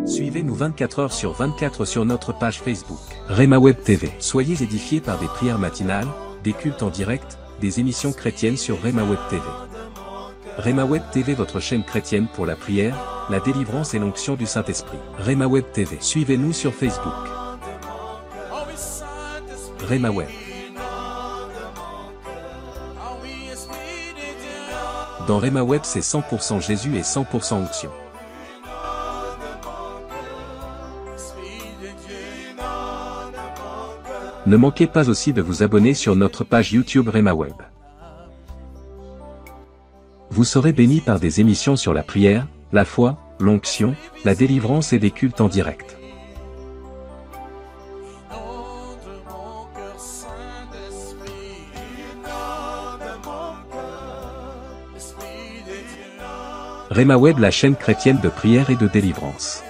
A: Suivez-nous 24 heures sur 24 sur notre page Facebook, Rema Web TV. Soyez édifiés par des prières matinales, des cultes en direct, des émissions chrétiennes sur Rema Web TV. Rema Web TV, votre chaîne chrétienne pour la prière, la délivrance et l'onction du Saint-Esprit. Rema Web TV. Suivez-nous sur Facebook. Rema Web. Dans Rema Web, c'est 100% Jésus et 100% onction. Ne manquez pas aussi de vous abonner sur notre page YouTube Rema Web. Vous serez bénis par des émissions sur la prière, la foi, l'onction, la délivrance et des cultes en direct. Rema Web, la chaîne chrétienne de prière et de délivrance.